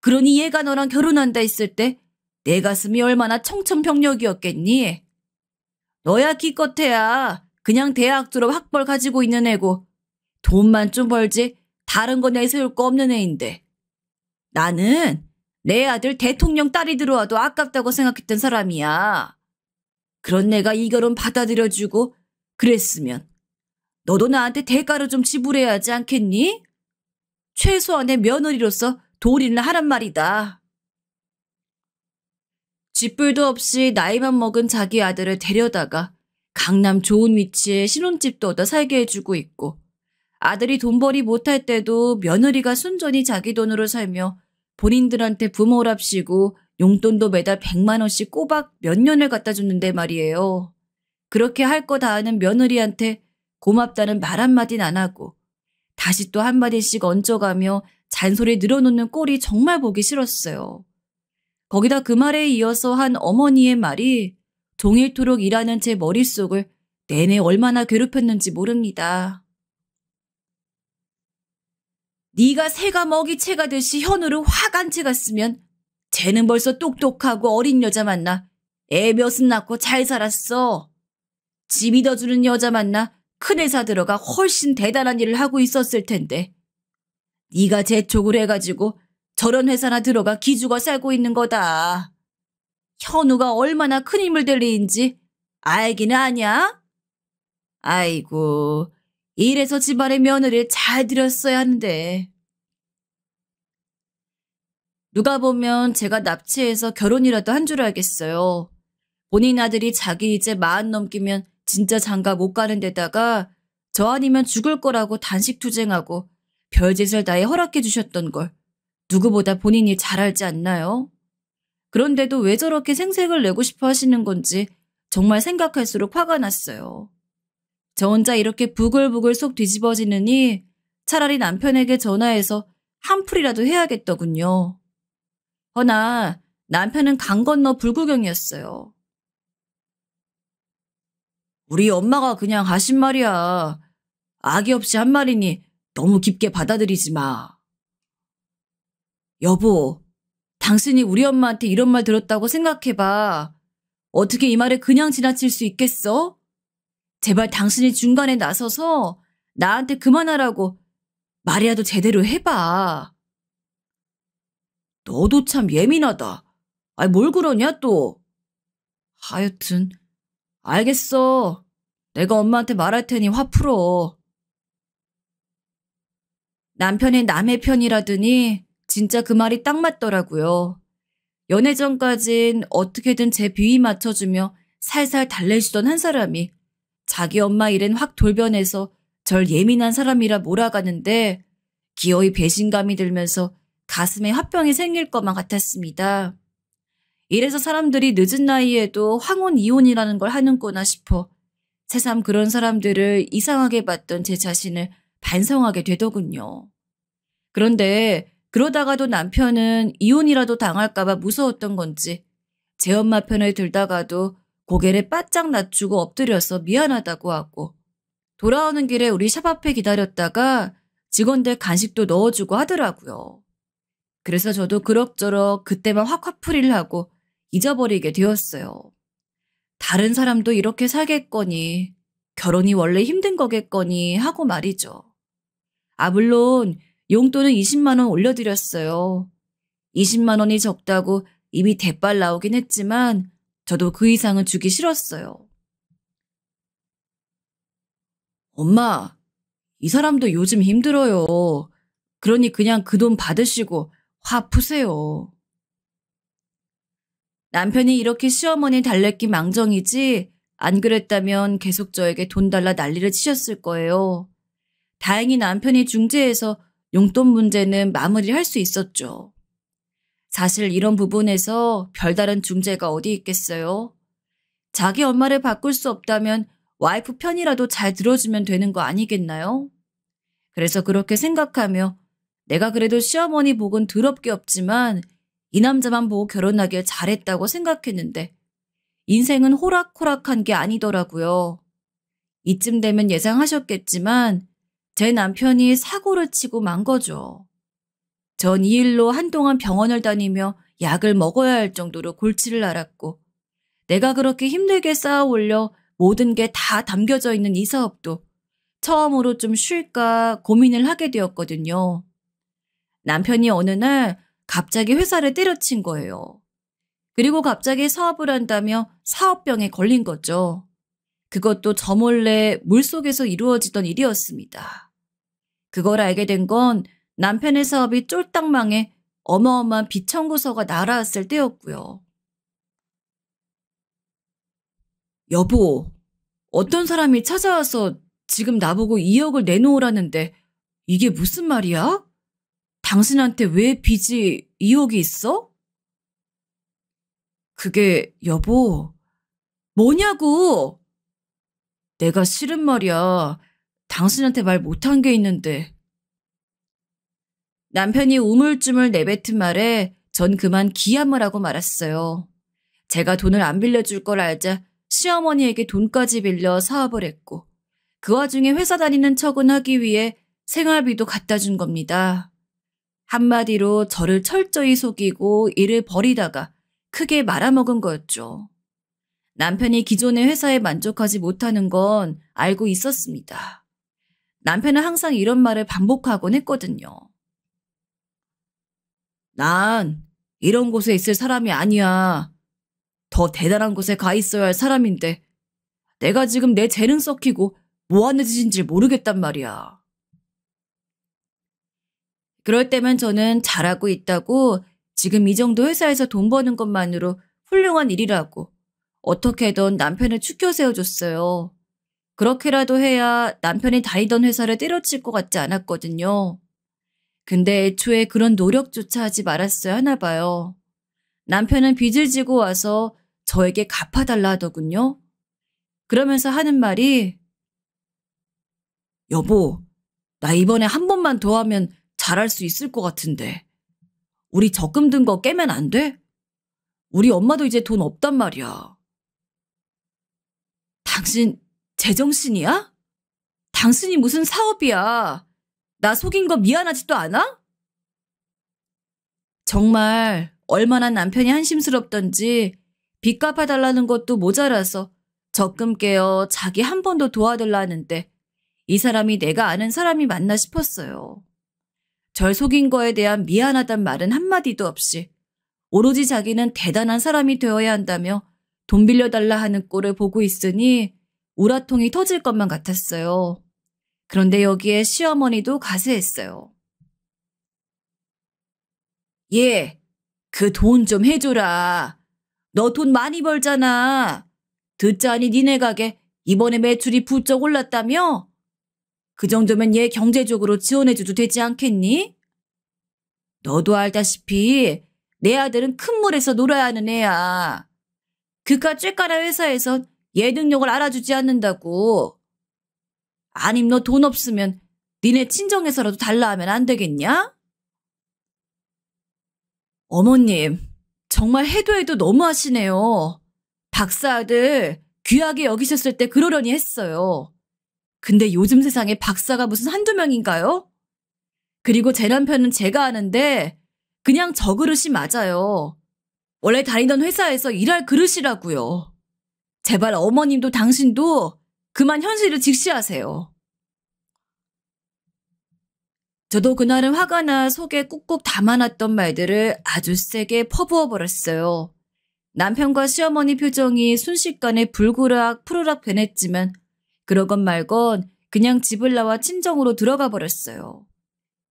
그러니 얘가 너랑 결혼한다 했을 때 내 가슴이 얼마나 청천벽력이었겠니? 너야 기껏해야 그냥 대학 졸업 학벌 가지고 있는 애고 돈만 좀 벌지 다른 거 내세울 거 없는 애인데 나는 내 아들 대통령 딸이 들어와도 아깝다고 생각했던 사람이야. 그런 내가 이 결혼 받아들여주고 그랬으면 너도 나한테 대가를 좀 지불해야 하지 않겠니? 최소한의 며느리로서 도리를 하란 말이다. 쥐뿔도 없이 나이만 먹은 자기 아들을 데려다가 강남 좋은 위치에 신혼집도 얻어 살게 해주고 있고 아들이 돈벌이 못할 때도 며느리가 순전히 자기 돈으로 살며 본인들한테 부모랍시고 용돈도 매달 100만 원씩 꼬박 몇 년을 갖다 줬는데 말이에요. 그렇게 할 거 다 하는 며느리한테 고맙다는 말 한마디는 안 하고 다시 또 한마디씩 얹어가며 잔소리 늘어놓는 꼴이 정말 보기 싫었어요. 거기다 그 말에 이어서 한 어머니의 말이 종일토록 일하는 제 머릿속을 내내 얼마나 괴롭혔는지 모릅니다. 네가 새가 먹이 채가 듯이 현우를 확 안 채갔으면 쟤는 벌써 똑똑하고 어린 여자 만나 애 몇은 낳고 잘 살았어. 집 믿어주는 여자 만나 큰 회사 들어가 훨씬 대단한 일을 하고 있었을 텐데 네가 재촉을 해가지고 저런 회사나 들어가 기죽어 살고 있는 거다. 현우가 얼마나 큰 힘을 댈 리인지 알기는 아냐? 아이고, 이래서 집안의 며느리를 잘 들였어야 하는데. 누가 보면 제가 납치해서 결혼이라도 한 줄 알겠어요. 본인 아들이 자기 이제 40 넘기면 진짜 장가 못 가는 데다가 저 아니면 죽을 거라고 단식투쟁하고 별짓을 다해 허락해 주셨던 걸 누구보다 본인이 잘 알지 않나요? 그런데도 왜 저렇게 생색을 내고 싶어 하시는 건지 정말 생각할수록 화가 났어요. 저 혼자 이렇게 부글부글 속 뒤집어지느니 차라리 남편에게 전화해서 한풀이라도 해야겠더군요. 허나 남편은 강 건너 불구경이었어요. 우리 엄마가 그냥 하신 말이야. 악의 없이 한 말이니 너무 깊게 받아들이지 마. 여보, 당신이 우리 엄마한테 이런 말 들었다고 생각해봐. 어떻게 이 말을 그냥 지나칠 수 있겠어? 제발 당신이 중간에 나서서 나한테 그만하라고 말이라도 제대로 해봐. 너도 참 예민하다. 아이, 뭘 그러냐 또. 하여튼 알겠어. 내가 엄마한테 말할 테니 화 풀어. 남편이 남의 편이라더니 진짜 그 말이 딱 맞더라고요. 연애 전까진 어떻게든 제 비위 맞춰주며 살살 달래주던 한 사람이 자기 엄마 일엔 확 돌변해서 절 예민한 사람이라 몰아가는데 기어이 배신감이 들면서 가슴에 화병이 생길 것만 같았습니다. 이래서 사람들이 늦은 나이에도 황혼 이혼이라는 걸 하는구나 싶어 새삼 그런 사람들을 이상하게 봤던 제 자신을 반성하게 되더군요. 그런데 그러다가도 남편은 이혼이라도 당할까봐 무서웠던 건지 제 엄마 편을 들다가도 고개를 바짝 낮추고 엎드려서 미안하다고 하고 돌아오는 길에 우리 샵 앞에 기다렸다가 직원들 간식도 넣어주고 하더라고요. 그래서 저도 그럭저럭 그때만 확 화풀이를 하고 잊어버리게 되었어요. 다른 사람도 이렇게 살겠거니 결혼이 원래 힘든 거겠거니 하고 말이죠. 물론 용돈은 20만 원 올려드렸어요. 20만 원이 적다고 이미 대빨 나오긴 했지만 저도 그 이상은 주기 싫었어요. 엄마, 이 사람도 요즘 힘들어요. 그러니 그냥 그 돈 받으시고 화 푸세요. 남편이 이렇게 시어머니 달래기 망정이지 안 그랬다면 계속 저에게 돈 달라 난리를 치셨을 거예요. 다행히 남편이 중재해서 용돈 문제는 마무리할 수 있었죠. 사실 이런 부분에서 별다른 중재가 어디 있겠어요. 자기 엄마를 바꿀 수 없다면 와이프 편이라도 잘 들어주면 되는 거 아니겠나요? 그래서 그렇게 생각하며 내가 그래도 시어머니 복은 더럽게 없지만 이 남자만 보고 결혼하길 잘했다고 생각했는데 인생은 호락호락한 게 아니더라고요. 이쯤 되면 예상하셨겠지만 제 남편이 사고를 치고 만 거죠. 전 이 일로 한동안 병원을 다니며 약을 먹어야 할 정도로 골치를 앓았고 내가 그렇게 힘들게 쌓아 올려 모든 게 다 담겨져 있는 이 사업도 처음으로 좀 쉴까 고민을 하게 되었거든요. 남편이 어느 날 갑자기 회사를 때려친 거예요. 그리고 갑자기 사업을 한다며 사업병에 걸린 거죠. 그것도 저 몰래 물속에서 이루어지던 일이었습니다. 그걸 알게 된 건 남편의 사업이 쫄딱 망해 어마어마한 빚 청구서가 날아왔을 때였고요. 여보, 어떤 사람이 찾아와서 지금 나보고 2억을 내놓으라는데 이게 무슨 말이야? 당신한테 왜 빚이 2억이 있어? 그게 여보, 뭐냐고! 내가 싫은 말이야. 당신한테 말 못한 게 있는데. 남편이 우물쭈물 내뱉은 말에 전 그만 기함을 하고 말았어요. 제가 돈을 안 빌려줄 걸 알자 시어머니에게 돈까지 빌려 사업을 했고 그 와중에 회사 다니는 척은 하기 위해 생활비도 갖다 준 겁니다. 한마디로 저를 철저히 속이고 일을 벌이다가 크게 말아먹은 거였죠. 남편이 기존의 회사에 만족하지 못하는 건 알고 있었습니다. 남편은 항상 이런 말을 반복하곤 했거든요. 난 이런 곳에 있을 사람이 아니야. 더 대단한 곳에 가 있어야 할 사람인데 내가 지금 내 재능 썩히고 뭐 하는 짓인지 모르겠단 말이야. 그럴 때면 저는 잘하고 있다고 지금 이 정도 회사에서 돈 버는 것만으로 훌륭한 일이라고 어떻게든 남편을 추켜 세워줬어요. 그렇게라도 해야 남편이 다니던 회사를 때려칠 것 같지 않았거든요. 근데 애초에 그런 노력조차 하지 말았어야 하나 봐요. 남편은 빚을 지고 와서 저에게 갚아달라 하더군요. 그러면서 하는 말이 여보, 나 이번에 한 번만 더 하면 잘할 수 있을 것 같은데 우리 적금 든 거 깨면 안 돼? 우리 엄마도 이제 돈 없단 말이야. 당신 제정신이야? 당신이 무슨 사업이야. 나 속인 거 미안하지도 않아? 정말 얼마나 남편이 한심스럽던지 빚 갚아달라는 것도 모자라서 적금 깨어 자기 한 번 더 도와달라 하는데 이 사람이 내가 아는 사람이 맞나 싶었어요. 절 속인 거에 대한 미안하단 말은 한마디도 없이 오로지 자기는 대단한 사람이 되어야 한다며 돈 빌려달라 하는 꼴을 보고 있으니 우라통이 터질 것만 같았어요. 그런데 여기에 시어머니도 가세했어요. 얘, 그 돈 좀 해줘라. 너 돈 많이 벌잖아. 듣자니 니네 가게 이번에 매출이 부쩍 올랐다며? 그 정도면 얘 경제적으로 지원해줘도 되지 않겠니? 너도 알다시피 내 아들은 큰 물에서 놀아야 하는 애야. 그깟 쬐까나 회사에선 얘 능력을 알아주지 않는다고. 아님 너 돈 없으면 니네 친정에서라도 달라 하면 안 되겠냐? 어머님, 정말 해도 해도 너무하시네요. 박사 아들 귀하게 여기셨을 때 그러려니 했어요. 근데 요즘 세상에 박사가 무슨 한두 명인가요? 그리고 제 남편은 제가 아는데 그냥 저 그릇이 맞아요. 원래 다니던 회사에서 일할 그릇이라고요. 제발 어머님도 당신도 그만 현실을 직시하세요. 저도 그날은 화가 나 속에 꾹꾹 담아놨던 말들을 아주 세게 퍼부어 버렸어요. 남편과 시어머니 표정이 순식간에 불그락 푸르락 변했지만 그러건 말건 그냥 집을 나와 친정으로 들어가 버렸어요.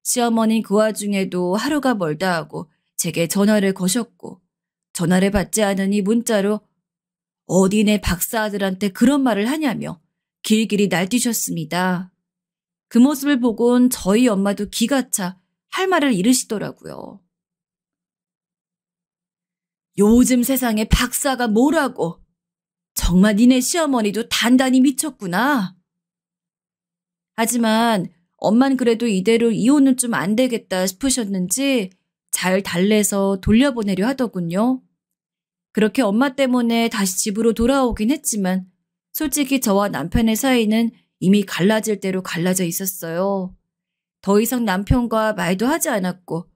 시어머니 그 와중에도 하루가 멀다 하고 제게 전화를 거셨고 전화를 받지 않으니 문자로 어디네 박사 아들한테 그런 말을 하냐며 길길이 날뛰셨습니다. 그 모습을 보곤 저희 엄마도 기가 차 할 말을 잃으시더라고요. 요즘 세상에 박사가 뭐라고. 정말 니네 시어머니도 단단히 미쳤구나. 하지만 엄만 그래도 이대로 이혼은 좀 안 되겠다 싶으셨는지 잘 달래서 돌려보내려 하더군요. 그렇게 엄마 때문에 다시 집으로 돌아오긴 했지만 솔직히 저와 남편의 사이는 이미 갈라질 대로 갈라져 있었어요. 더 이상 남편과 말도 하지 않았고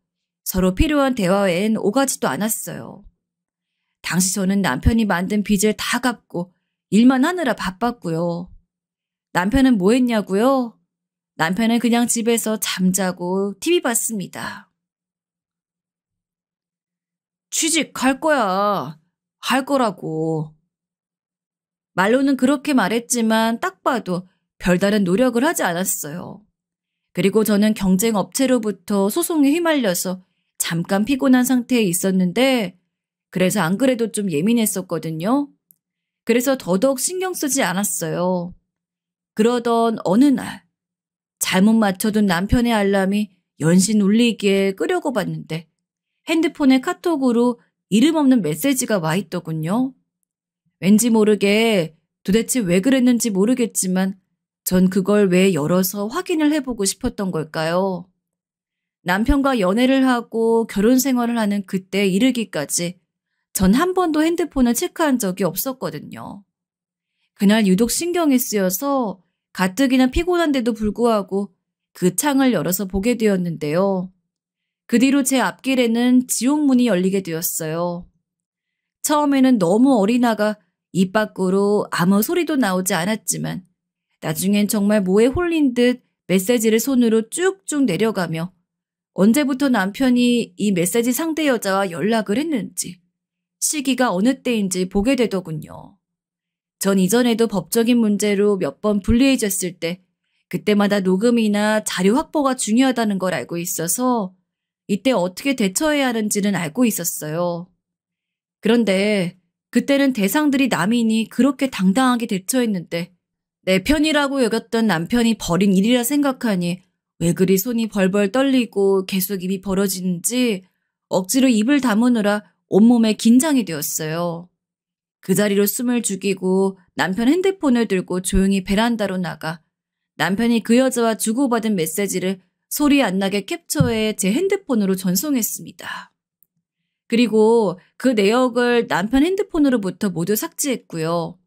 서로 필요한 대화 외엔 오가지도 않았어요. 당시 저는 남편이 만든 빚을 다 갚고 일만 하느라 바빴고요. 남편은 뭐 했냐고요? 남편은 그냥 집에서 잠자고 TV 봤습니다. 취직할 거야. 할 거라고. 말로는 그렇게 말했지만 딱 봐도 별다른 노력을 하지 않았어요. 그리고 저는 경쟁 업체로부터 소송에 휘말려서 잠깐 피곤한 상태에 있었는데 그래서 안 그래도 좀 예민했었거든요. 그래서 더더욱 신경 쓰지 않았어요. 그러던 어느 날 잘못 맞춰둔 남편의 알람이 연신 울리기에 끄려고 봤는데 핸드폰에 카톡으로 이름 없는 메시지가 와 있더군요. 왠지 모르게 도대체 왜 그랬는지 모르겠지만 전 그걸 왜 열어서 확인을 해보고 싶었던 걸까요? 남편과 연애를 하고 결혼 생활을 하는 그때 이르기까지 전 한 번도 핸드폰을 체크한 적이 없었거든요. 그날 유독 신경이 쓰여서 가뜩이나 피곤한데도 불구하고 그 창을 열어서 보게 되었는데요. 그 뒤로 제 앞길에는 지옥문이 열리게 되었어요. 처음에는 너무 어린아가 입 밖으로 아무 소리도 나오지 않았지만 나중엔 정말 뭐에 홀린 듯 메시지를 손으로 쭉쭉 내려가며 언제부터 남편이 이 메시지 상대 여자와 연락을 했는지 시기가 어느 때인지 보게 되더군요. 전 이전에도 법적인 문제로 몇 번 불리해졌을 때 그때마다 녹음이나 자료 확보가 중요하다는 걸 알고 있어서 이때 어떻게 대처해야 하는지는 알고 있었어요. 그런데 그때는 대상들이 남이니 그렇게 당당하게 대처했는데 내 편이라고 여겼던 남편이 벌인 일이라 생각하니 왜 그리 손이 벌벌 떨리고 계속 입이 벌어지는지 억지로 입을 다무느라 온몸에 긴장이 되었어요. 그 자리로 숨을 죽이고 남편 핸드폰을 들고 조용히 베란다로 나가 남편이 그 여자와 주고받은 메시지를 소리 안 나게 캡처해 제 핸드폰으로 전송했습니다. 그리고 그 내역을 남편 핸드폰으로부터 모두 삭제했고요.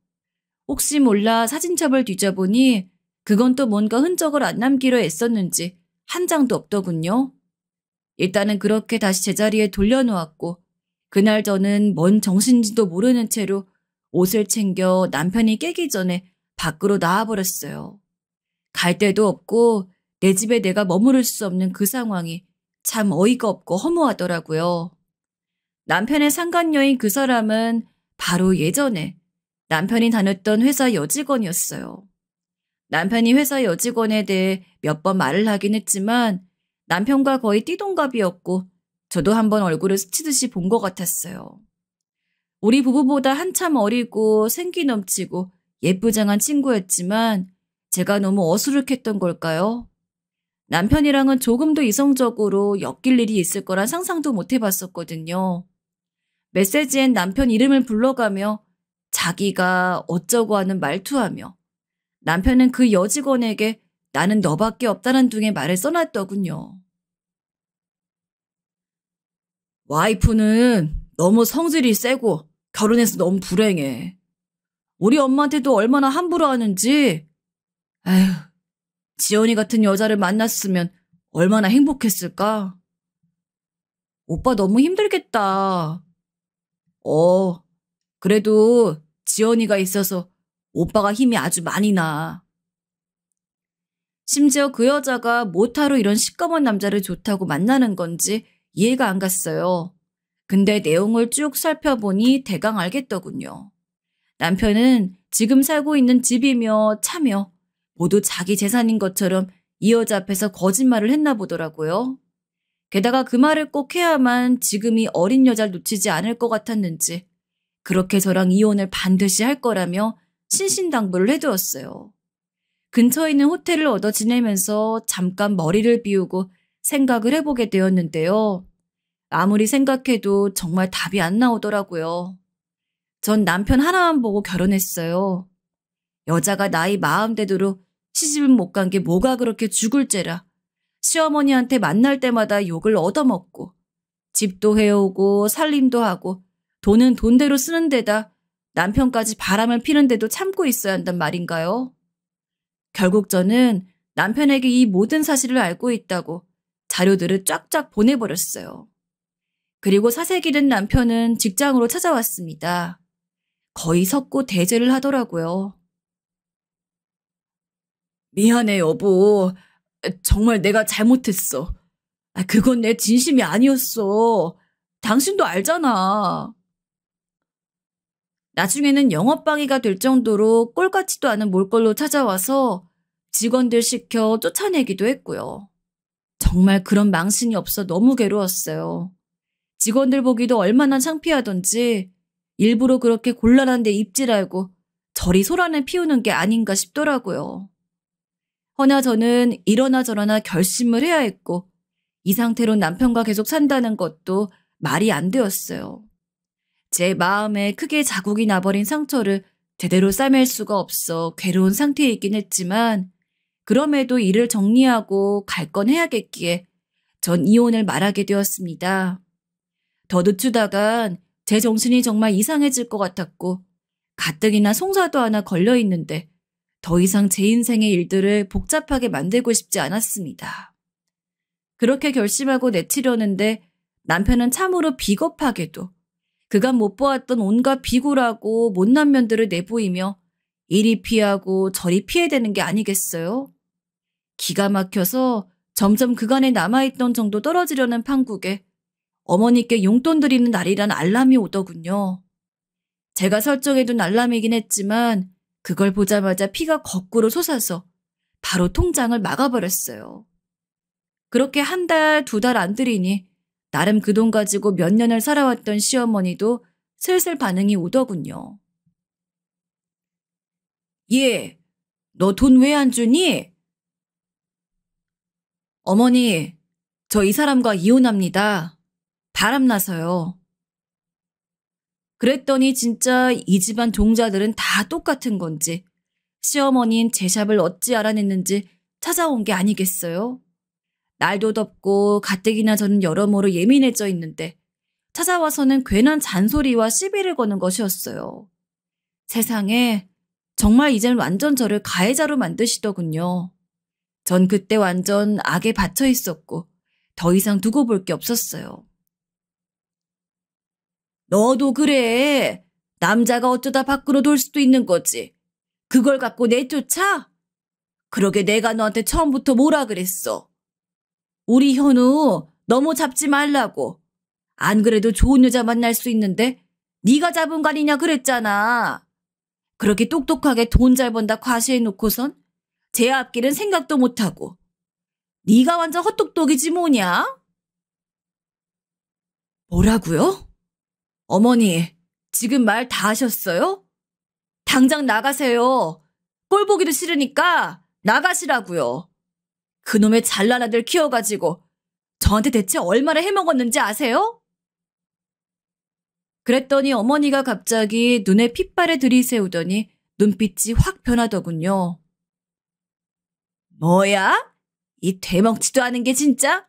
혹시 몰라 사진첩을 뒤져보니 그건 또 뭔가 흔적을 안 남기려 애썼는지 한 장도 없더군요. 일단은 그렇게 다시 제자리에 돌려놓았고 그날 저는 뭔 정신인지도 모르는 채로 옷을 챙겨 남편이 깨기 전에 밖으로 나와버렸어요. 갈 데도 없고 내 집에 내가 머무를 수 없는 그 상황이 참 어이가 없고 허무하더라고요. 남편의 상간녀인 그 사람은 바로 예전에 남편이 다녔던 회사 여직원이었어요. 남편이 회사 여직원에 대해 몇 번 말을 하긴 했지만 남편과 거의 띠동갑이었고 저도 한번 얼굴을 스치듯이 본 것 같았어요. 우리 부부보다 한참 어리고 생기 넘치고 예쁘장한 친구였지만 제가 너무 어수룩했던 걸까요? 남편이랑은 조금 더 이성적으로 엮일 일이 있을 거란 상상도 못 해봤었거든요. 메시지엔 남편 이름을 불러가며 자기가 어쩌고 하는 말투하며 남편은 그 여직원에게 나는 너밖에 없다는 둥의 말을 써놨더군요. 와이프는 너무 성질이 세고 결혼해서 너무 불행해. 우리 엄마한테도 얼마나 함부로 하는지. 에휴, 지연이 같은 여자를 만났으면 얼마나 행복했을까? 오빠 너무 힘들겠다. 그래도 지연이가 있어서 오빠가 힘이 아주 많이 나. 심지어 그 여자가 뭐하러 이런 시꺼먼 남자를 좋다고 만나는 건지 이해가 안 갔어요. 근데 내용을 쭉 살펴보니 대강 알겠더군요. 남편은 지금 살고 있는 집이며 차며 모두 자기 재산인 것처럼 이 여자 앞에서 거짓말을 했나 보더라고요. 게다가 그 말을 꼭 해야만 지금이 어린 여자를 놓치지 않을 것 같았는지 그렇게 저랑 이혼을 반드시 할 거라며 신신당부를 해두었어요. 근처에 있는 호텔을 얻어 지내면서 잠깐 머리를 비우고 생각을 해보게 되었는데요. 아무리 생각해도 정말 답이 안 나오더라고요. 전 남편 하나만 보고 결혼했어요. 여자가 나이 마음대로 시집은 못 간 게 뭐가 그렇게 죽을 죄라. 시어머니한테 만날 때마다 욕을 얻어먹고 집도 해오고 살림도 하고 돈은 돈대로 쓰는 데다 남편까지 바람을 피는데도 참고 있어야 한단 말인가요? 결국 저는 남편에게 이 모든 사실을 알고 있다고 자료들을 쫙쫙 보내버렸어요. 그리고 사색이 된 남편은 직장으로 찾아왔습니다. 거의 섞고 대제를 하더라고요. 미안해, 여보. 정말 내가 잘못했어. 그건 내 진심이 아니었어. 당신도 알잖아. 나중에는 영업방해가 될 정도로 꼴 같지도 않은 몰골로 찾아와서 직원들 시켜 쫓아내기도 했고요. 정말 그런 망신이 없어 너무 괴로웠어요. 직원들 보기도 얼마나 창피하던지 일부러 그렇게 곤란한 데 입질알고 저리 소란을 피우는 게 아닌가 싶더라고요. 허나 저는 이러나 저러나 결심을 해야 했고 이 상태로 남편과 계속 산다는 것도 말이 안 되었어요. 제 마음에 크게 자국이 나버린 상처를 제대로 싸맬 수가 없어 괴로운 상태이긴 했지만 그럼에도 일을 정리하고 갈 건 해야겠기에 전 이혼을 말하게 되었습니다. 더 늦추다간 제 정신이 정말 이상해질 것 같았고 가뜩이나 송사도 하나 걸려있는데 더 이상 제 인생의 일들을 복잡하게 만들고 싶지 않았습니다. 그렇게 결심하고 내치려는데 남편은 참으로 비겁하게도 그간 못 보았던 온갖 비굴하고 못난 면들을 내보이며 이리 피하고 저리 피해대는 게 아니겠어요? 기가 막혀서 점점 그간에 남아있던 정도 떨어지려는 판국에 어머니께 용돈 드리는 날이란 알람이 오더군요. 제가 설정해둔 알람이긴 했지만 그걸 보자마자 피가 거꾸로 솟아서 바로 통장을 막아버렸어요. 그렇게 한 달, 두 달 안 들이니 나름 그 돈 가지고 몇 년을 살아왔던 시어머니도 슬슬 반응이 오더군요. 얘, 너 돈 왜 안 주니? 어머니, 저 이 사람과 이혼합니다. 바람나서요. 그랬더니 진짜 이 집안 종자들은 다 똑같은 건지 시어머니는 제 샵을 어찌 알아냈는지 찾아온 게 아니겠어요? 날도 덥고 가뜩이나 저는 여러모로 예민해져 있는데 찾아와서는 괜한 잔소리와 시비를 거는 것이었어요. 세상에 정말 이젠 완전 저를 가해자로 만드시더군요. 전 그때 완전 악에 받쳐 있었고 더 이상 두고 볼 게 없었어요. 너도 그래. 남자가 어쩌다 밖으로 돌 수도 있는 거지. 그걸 갖고 내쫓아? 그러게 내가 너한테 처음부터 뭐라 그랬어. 우리 현우 너무 잡지 말라고. 안 그래도 좋은 여자 만날 수 있는데 네가 잡은 거 아니냐 그랬잖아. 그렇게 똑똑하게 돈 잘 번다 과시해놓고선 제 앞길은 생각도 못하고. 네가 완전 헛똑똑이지 뭐냐? 뭐라고요? 어머니, 지금 말 다 하셨어요? 당장 나가세요. 꼴 보기도 싫으니까 나가시라고요. 그놈의 잘난 아들 키워가지고 저한테 대체 얼마나 해먹었는지 아세요? 그랬더니 어머니가 갑자기 눈에 핏발을 들이세우더니 눈빛이 확 변하더군요. 뭐야? 이 되먹지도 않은 게 진짜?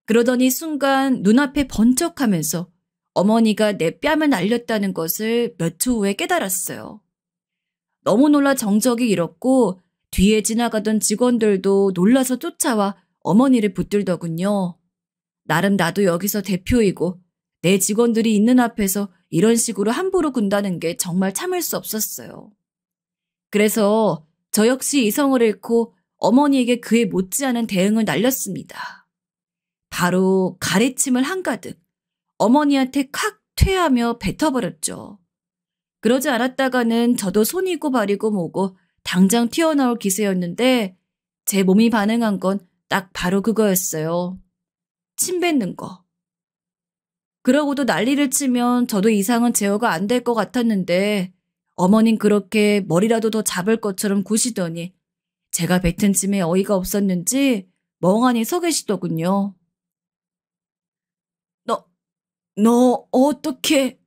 그러더니 순간 눈앞에 번쩍하면서 어머니가 내 뺨을 날렸다는 것을 몇 초 후에 깨달았어요. 너무 놀라 정적이 잃었고 뒤에 지나가던 직원들도 놀라서 쫓아와 어머니를 붙들더군요. 나름 나도 여기서 대표이고 내 직원들이 있는 앞에서 이런 식으로 함부로 군다는 게 정말 참을 수 없었어요. 그래서 저 역시 이성을 잃고 어머니에게 그에 못지않은 대응을 날렸습니다. 바로 가래침을 한가득 어머니한테 칵 퇴하며 뱉어버렸죠. 그러지 않았다가는 저도 손이고 발이고 뭐고 당장 튀어나올 기세였는데 제 몸이 반응한 건 딱 바로 그거였어요. 침 뱉는 거. 그러고도 난리를 치면 저도 이상은 제어가 안 될 것 같았는데 어머닌 그렇게 머리라도 더 잡을 것처럼 구시더니 제가 뱉은 침에 어이가 없었는지 멍하니 서 계시더군요. 너 어떻게...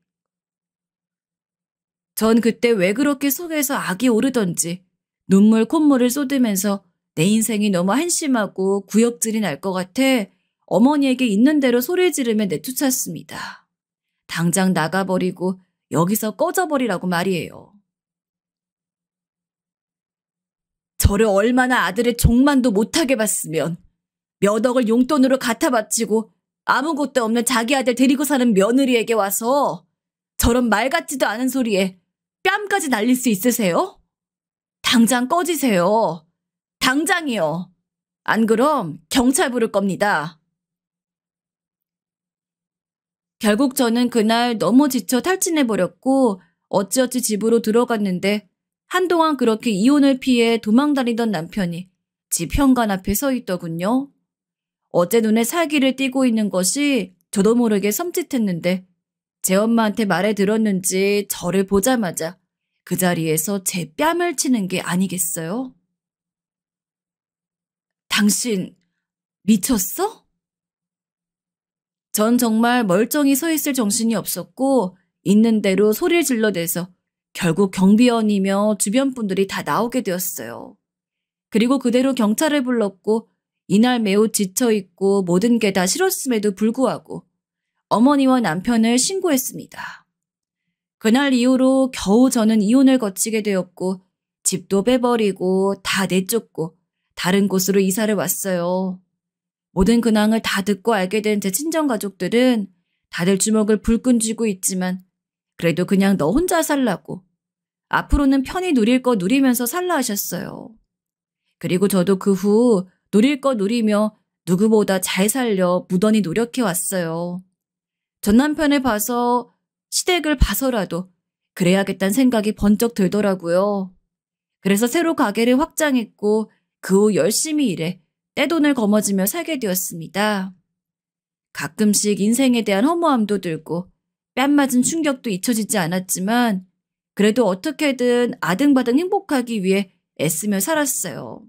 전 그때 왜 그렇게 속에서 악이 오르던지 눈물 콧물을 쏟으면서 내 인생이 너무 한심하고 구역질이 날 것 같아 어머니에게 있는 대로 소리 지르며 내쫓았습니다. 당장 나가버리고 여기서 꺼져버리라고 말이에요. 저를 얼마나 아들의 종만도 못하게 봤으면 몇 억을 용돈으로 갖다 바치고 아무것도 없는 자기 아들 데리고 사는 며느리에게 와서 저런 말 같지도 않은 소리에 뺨까지 날릴 수 있으세요? 당장 꺼지세요. 당장이요. 안 그럼 경찰 부를 겁니다. 결국 저는 그날 너무 지쳐 탈진해버렸고 어찌어찌 집으로 들어갔는데 한동안 그렇게 이혼을 피해 도망다니던 남편이 집 현관 앞에 서 있더군요. 어제 눈에 살기를 띠고 있는 것이 저도 모르게 섬찟했는데 제 엄마한테 말해 들었는지 저를 보자마자 그 자리에서 제 뺨을 치는 게 아니겠어요? 당신 미쳤어? 전 정말 멀쩡히 서 있을 정신이 없었고 있는 대로 소리를 질러대서 결국 경비원이며 주변 분들이 다 나오게 되었어요. 그리고 그대로 경찰을 불렀고 이날 매우 지쳐있고 모든 게 다 싫었음에도 불구하고 어머니와 남편을 신고했습니다. 그날 이후로 겨우 저는 이혼을 거치게 되었고 집도 빼버리고 다 내쫓고 다른 곳으로 이사를 왔어요. 모든 근황을 다 듣고 알게 된 제 친정가족들은 다들 주먹을 불끈 쥐고 있지만 그래도 그냥 너 혼자 살라고 앞으로는 편히 누릴 거 누리면서 살라 하셨어요. 그리고 저도 그 후 누릴 거 누리며 누구보다 잘 살려 무던히 노력해왔어요. 전 남편을 봐서 시댁을 봐서라도 그래야겠다는 생각이 번쩍 들더라고요. 그래서 새로 가게를 확장했고 그 후 열심히 일해 떼돈을 거머쥐며 살게 되었습니다. 가끔씩 인생에 대한 허무함도 들고 뺨 맞은 충격도 잊혀지지 않았지만 그래도 어떻게든 아등바등 행복하기 위해 애쓰며 살았어요.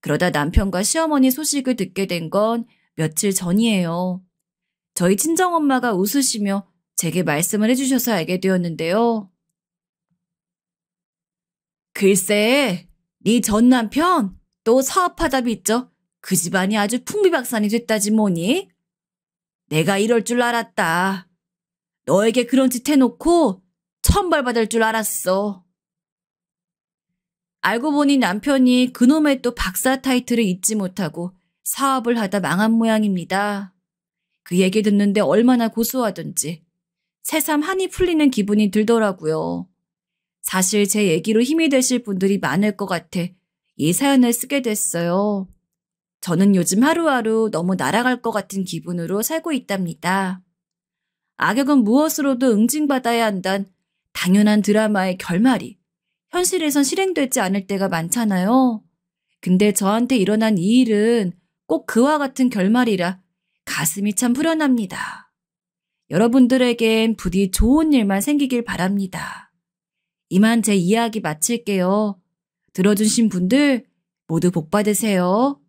그러다 남편과 시어머니 소식을 듣게 된 건 며칠 전이에요. 저희 친정엄마가 웃으시며 제게 말씀을 해주셔서 알게 되었는데요. 글쎄, 네 전 남편 또 사업하다 빚져 그 집안이 아주 풍비박산이 됐다지 뭐니? 내가 이럴 줄 알았다. 너에게 그런 짓 해놓고 천벌받을 줄 알았어. 알고 보니 남편이 그놈의 또 박사 타이틀을 잊지 못하고 사업을 하다 망한 모양입니다. 그 얘기 듣는데 얼마나 고소하던지 새삼 한이 풀리는 기분이 들더라고요. 사실 제 얘기로 힘이 되실 분들이 많을 것 같아 이 사연을 쓰게 됐어요. 저는 요즘 하루하루 너무 날아갈 것 같은 기분으로 살고 있답니다. 악역은 무엇으로도 응징받아야 한다는 당연한 드라마의 결말이 현실에선 실행되지 않을 때가 많잖아요. 근데 저한테 일어난 이 일은 꼭 그와 같은 결말이라 가슴이 참 후련합니다. 여러분들에겐 부디 좋은 일만 생기길 바랍니다. 이만 제 이야기 마칠게요. 들어주신 분들 모두 복 받으세요.